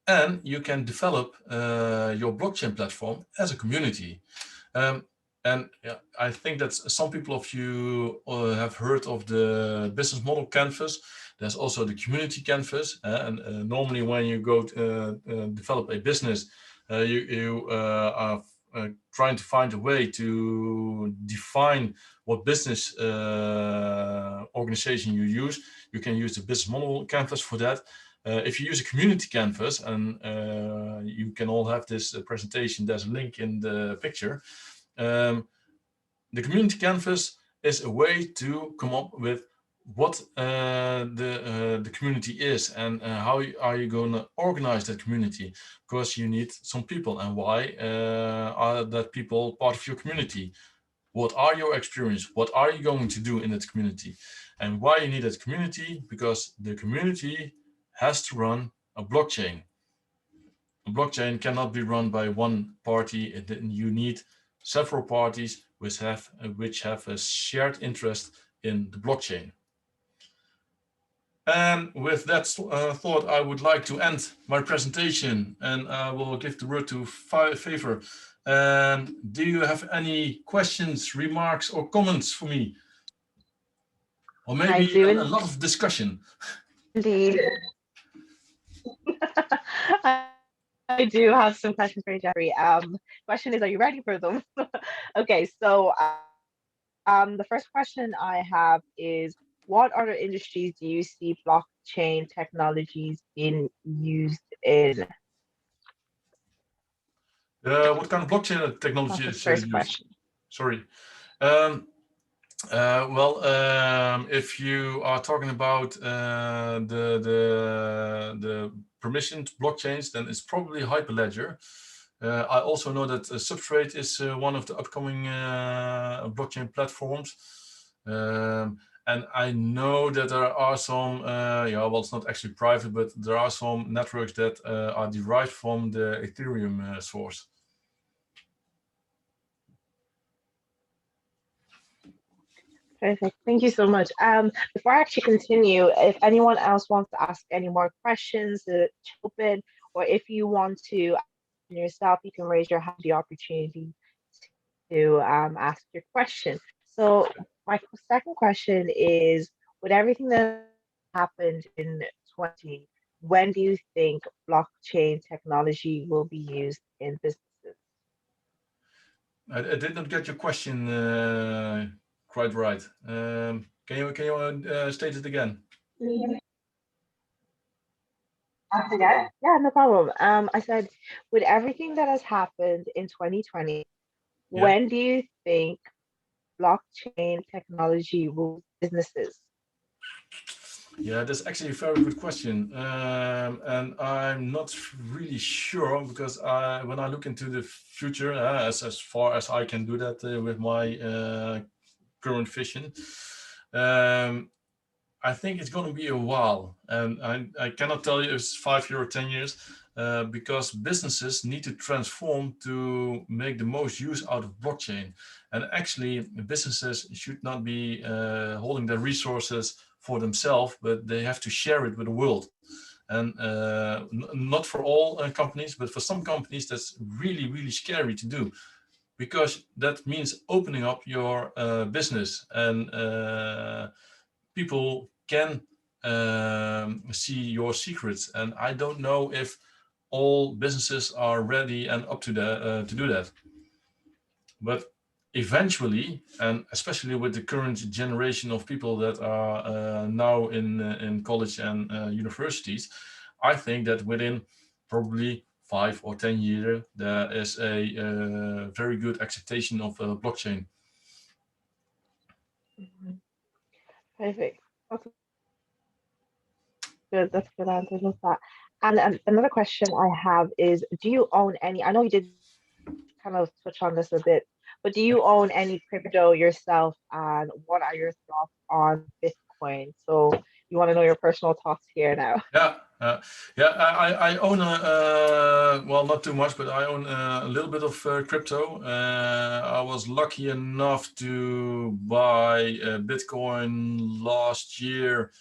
And you can develop your blockchain platform as a community. And I think that some people of you have heard of the business model canvas. There's also the community canvas. And normally when you go to develop a business, you are trying to find a way to define what business organization you use. You can use the business model canvas for that. If you use a community canvas, and you can all have this presentation, there's a link in the picture. The community canvas is a way to come up with what the community is, and how are you going to organize that community, because you need some people. And why are that people part of your community? What are your experience? What are you going to do in that community? And why you need that community? Because the community has to run a blockchain. A blockchain cannot be run by one party. You need several parties which have a shared interest in the blockchain. And with that thought, I would like to end my presentation, and I will give the word to Favor. Do you have any questions, remarks, or comments for me? Or maybe a lot of discussion? Indeed. I do have some questions for you, Jeffrey. Question is, are you ready for them? Okay, so the first question I have is, what other industries do you see blockchain technologies being used in? What kind of blockchain technology That's is the first used? question. Sorry. If you are talking about the permissioned blockchains, then it's probably Hyperledger. I also know that Substrate is one of the upcoming blockchain platforms. And I know that there are some, well, it's not actually private, but there are some networks that are derived from the Ethereum source. Perfect. Thank you so much. Before I actually continue, if anyone else wants to ask any more questions, open, or if you want to yourself, you can raise your hand, the opportunity to ask your question. So my second question is, with everything that happened in 20, when do you think blockchain technology will be used in businesses? I did not get your question quite right. Can you state it again? Yeah, no problem. I said, with everything that has happened in 2020, when do you think blockchain technology will businesses? Yeah, that's actually a very good question, and I'm not really sure, because when I look into the future, as far as I can do that with my current vision, Um, I think it's going to be a while, and I cannot tell you if it's 5 years or 10 years, because businesses need to transform to make the most use out of blockchain. And actually, businesses should not be holding their resources for themselves, but they have to share it with the world. And not for all companies, but for some companies, that's really, really scary to do, because that means opening up your business, and people can see your secrets. And I don't know if all businesses are ready and up to to do that. But eventually, and especially with the current generation of people that are now in college and universities, I think that within probably 5 or 10 years, there is a very good acceptation of blockchain. Mhm. Perfect. That's good. That's a good answer. Love that. And another question I have is, do you own any? I know you did kind of touch on this a bit, but do you own any crypto yourself? And what are your thoughts on Bitcoin? So you want to know your personal thoughts here now. Yeah, yeah. I own well, not too much, but I own a little bit of crypto. I was lucky enough to buy Bitcoin last year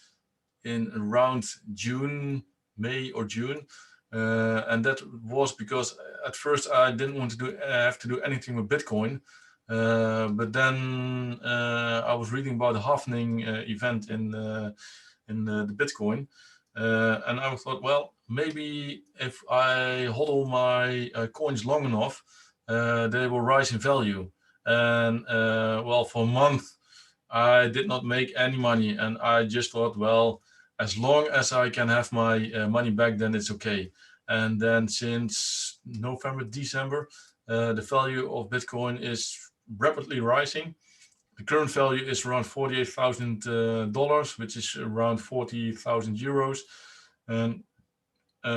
in around June, May or June, and that was because at first I didn't want to have to do anything with Bitcoin. But then I was reading about the halvening event in the Bitcoin, and I thought, well, maybe if I hodl my coins long enough, they will rise in value. And well, for a month, I did not make any money, and I just thought, well, as long as I can have my money back, then it's okay. And then since November, December, the value of Bitcoin is rapidly rising. The current value is around $48,000, which is around 40,000 euros. And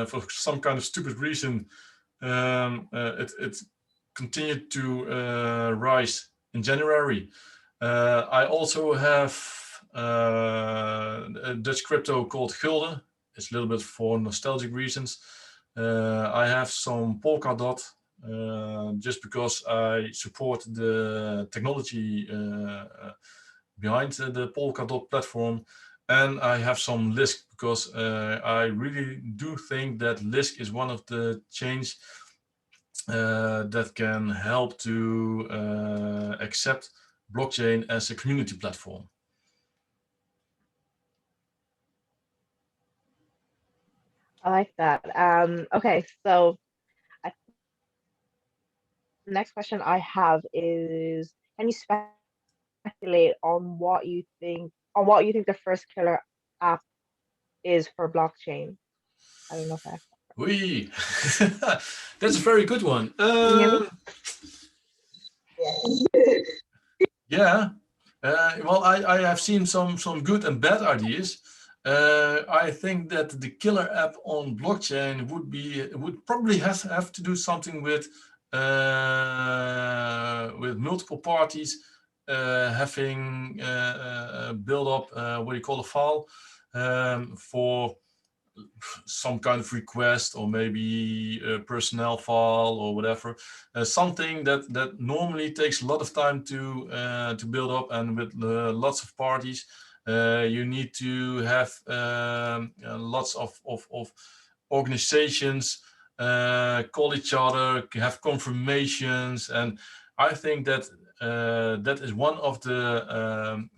for some kind of stupid reason, it continued to rise in January. I also have a Dutch crypto called Gulden. It's a little bit for nostalgic reasons. I have some Polkadot, just because I support the technology behind the Polkadot platform. And I have some Lisk, because I really do think that Lisk is one of the chains that can help to accept blockchain as a community platform. I like that. Okay, so I, next question I have is, can you speculate on what you think the first killer app is for blockchain? I don't know if I Oui, that's a very good one. can you hear me? Yeah, well, I have seen some good and bad ideas. I think that the killer app on blockchain would probably have to do something with multiple parties having build up what do you call a file for some kind of request, or maybe a personnel file or whatever, something that normally takes a lot of time to build up, and with lots of parties, you need to have lots of organizations call each other, have confirmations. And I think that that is one of the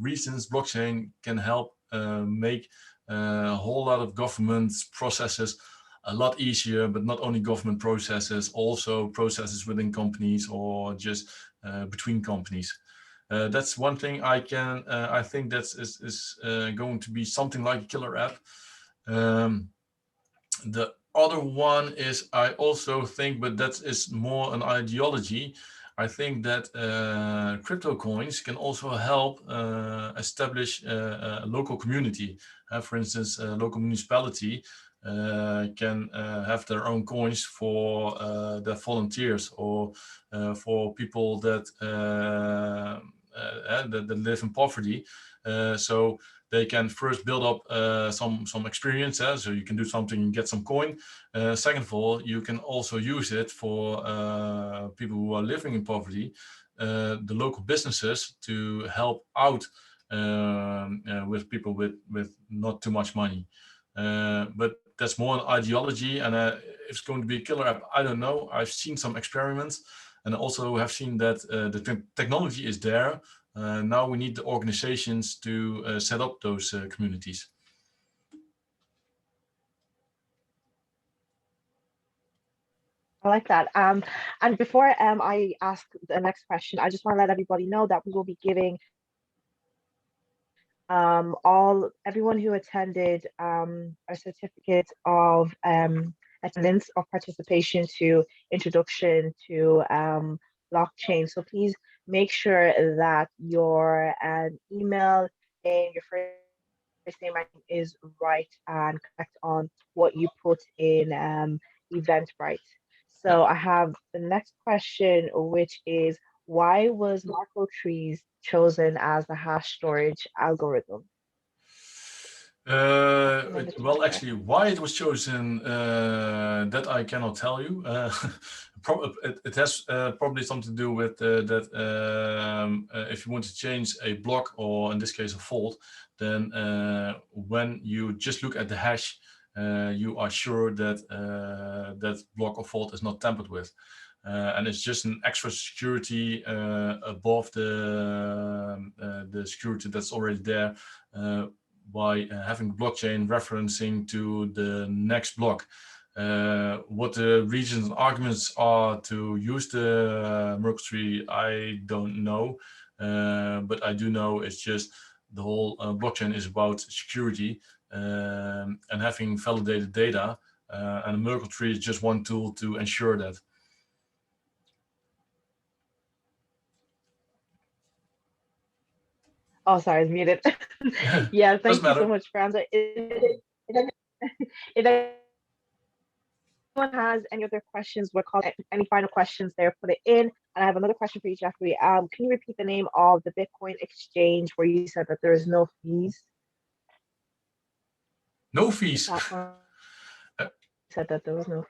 reasons blockchain can help make a whole lot of government processes a lot easier. But not only government processes, also processes within companies, or just between companies. That's one thing I think that is going to be something like a killer app. The other one is, I also think, but that is more an ideology. I think that crypto coins can also help establish a local community. For instance, a local municipality can have their own coins for their volunteers, or for people that that live in poverty. So they can first build up some experience, so you can do something and get some coin. Second of all, you can also use it for people who are living in poverty, the local businesses, to help out with people with not too much money. But that's more an ideology, and if it's going to be a killer app, I don't know. I've seen some experiments, and also have seen that the technology is there. Now we need the organizations to set up those communities. I like that. And before I ask the next question, I just want to let everybody know that we will be giving all everyone who attended a certificate of attendance or participation to introduction to blockchain. So please make sure that your email and your first name is right and correct on what you put in Eventbrite. Yeah. So I have the next question, which is why was Marco trees chosen as the hash storage algorithm? Well, actually, why it was chosen, that I cannot tell you. It has probably something to do with that if you want to change a block, or in this case a fault, then when you just look at the hash, you are sure that that block or fault is not tampered with. And it's just an extra security above the security that's already there, by having blockchain referencing to the next block. What the reasons and arguments are to use the Merkle tree, I don't know, but I do know it's just the whole blockchain is about security, and having validated data, and the Merkle tree is just one tool to ensure that. Oh, sorry, I was muted. Yeah, Doesn't thank you so matter. much for answering. If anyone has any other questions, we're calling any final questions there, put it in. And I have another question for you, Jeffrey. Can you repeat the name of the Bitcoin exchange where you said that there is no fees? No The fees. platform said that there was no.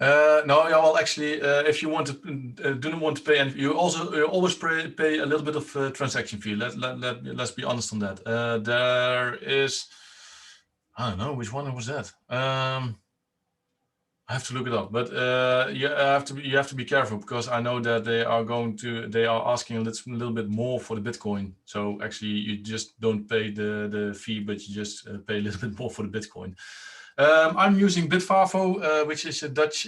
No, yeah, well, actually, if you want to do not want to pay, and you always pay a little bit of transaction fee. Let's be honest on that. There is, I don't know which one was that. I have to look it up, but you have to be careful, because I know that they are asking a little bit more for the Bitcoin. So actually, you just don't pay the fee, but you just pay a little bit more for the Bitcoin. I'm using Bitfavo, which is a Dutch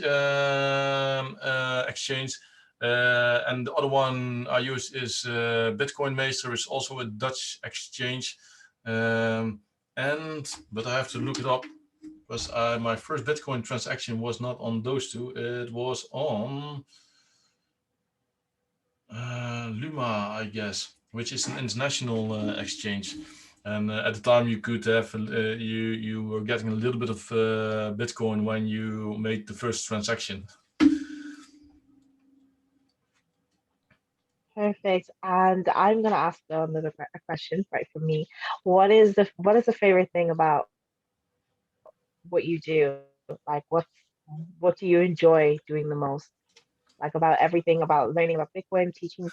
exchange, and the other one I use is Bitcoin Master, is also a Dutch exchange, but I have to look it up, because my first Bitcoin transaction was not on those two. It was on Luma, I guess, which is an international exchange. And at the time, you could have you were getting a little bit of Bitcoin when you made the first transaction. Perfect. And I'm gonna ask another a question right from me. What is the favorite thing about what you do? Like what do you enjoy doing the most? Like about everything about learning about Bitcoin, teaching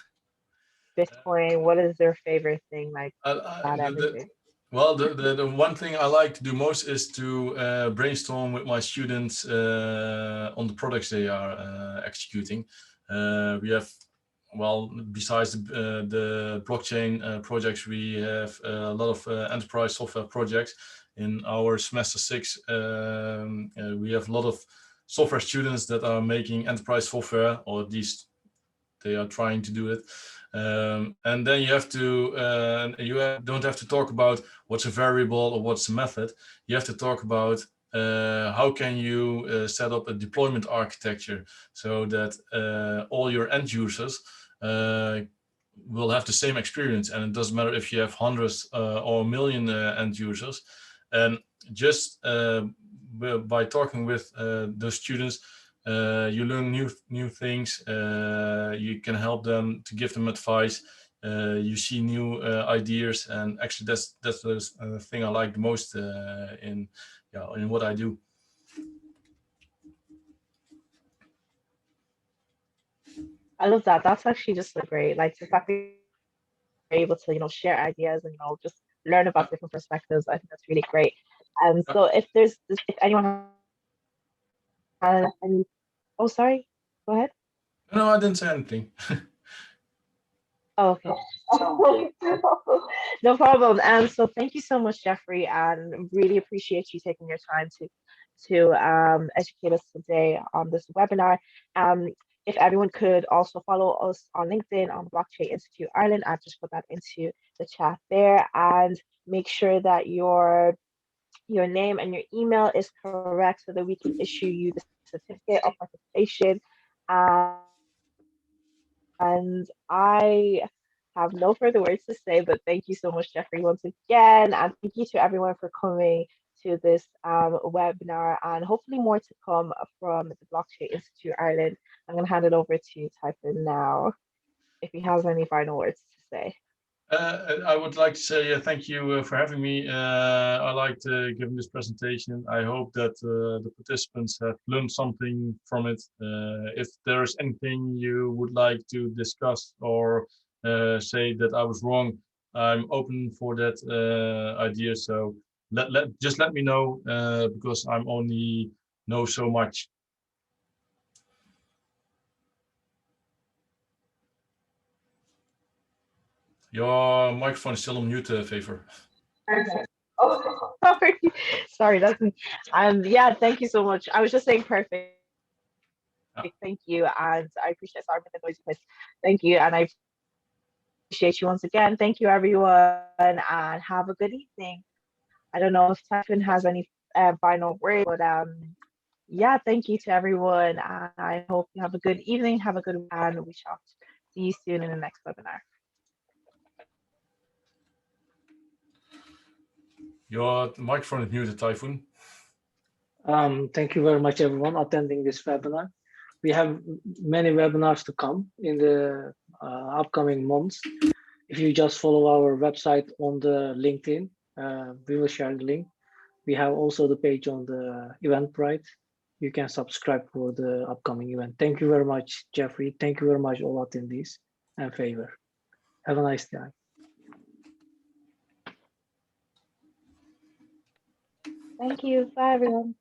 Bitcoin. What is their favorite thing like about everything? Well, the one thing I like to do most is to brainstorm with my students on the products they are executing. We have, well, besides the blockchain projects, we have a lot of enterprise software projects. In our semester 6, we have a lot of software students that are making enterprise software, or at least they are trying to do it. And then don't have to talk about what's a variable or what's a method. You have to talk about how can you set up a deployment architecture so that all your end users will have the same experience, and it doesn't matter if you have hundreds or a million end users. And just by talking with the students, you learn new things. You can help them, to give them advice. you see new ideas, and actually that's the thing I like the most in what I do. I love that. That's actually just so great. Like the fact that you're able to, share ideas and, just learn Yeah, about different perspectives. I think that's really great. yeah. So if anyone has any, oh, sorry, go ahead. No, I didn't say anything. Oh, okay. No problem. So thank you so much, Jeffrey, and really appreciate you taking your time to educate us today on this webinar. Um, if everyone could also follow us on LinkedIn on Blockchain Institute Ireland, I've just put that into the chat there, and make sure that your name and your email is correct so that we can issue you the certificate of participation. And I have no further words to say, but thank you so much, Jeffrey, once again. And thank you to everyone for coming to this webinar, and hopefully more to come from the Blockchain Institute Ireland. I'm going to hand it over to Typhon now, if he has any final words to say. I would like to say thank you for having me. I liked giving this presentation. I hope that the participants have learned something from it. If there's anything you would like to discuss or say that I was wrong, I'm open for that idea. So just let me know because I'm only know so much. Your microphone is still on mute, Favor. Okay. Oh, sorry. Sorry, that's me. Yeah, thank you so much. I was just saying perfect. Thank you. And I appreciate, sorry for the noisy place. Thank you. And I appreciate you once again. Thank you, everyone, and have a good evening. I don't know if Typhon has any final words, but yeah, thank you to everyone. And I hope you have a good evening, have a good week, and we shall see you soon in the next webinar. Your microphone is muted, Typhoon. Thank you very much, everyone, attending this webinar. We have many webinars to come in the upcoming months. If you just follow our website on the LinkedIn, we will share the link. We have also the page on the Eventbrite. You can subscribe for the upcoming event. Thank you very much, Jeffrey. Thank you very much, all attendees and Favor. Have a nice day. Thank you. Bye, everyone.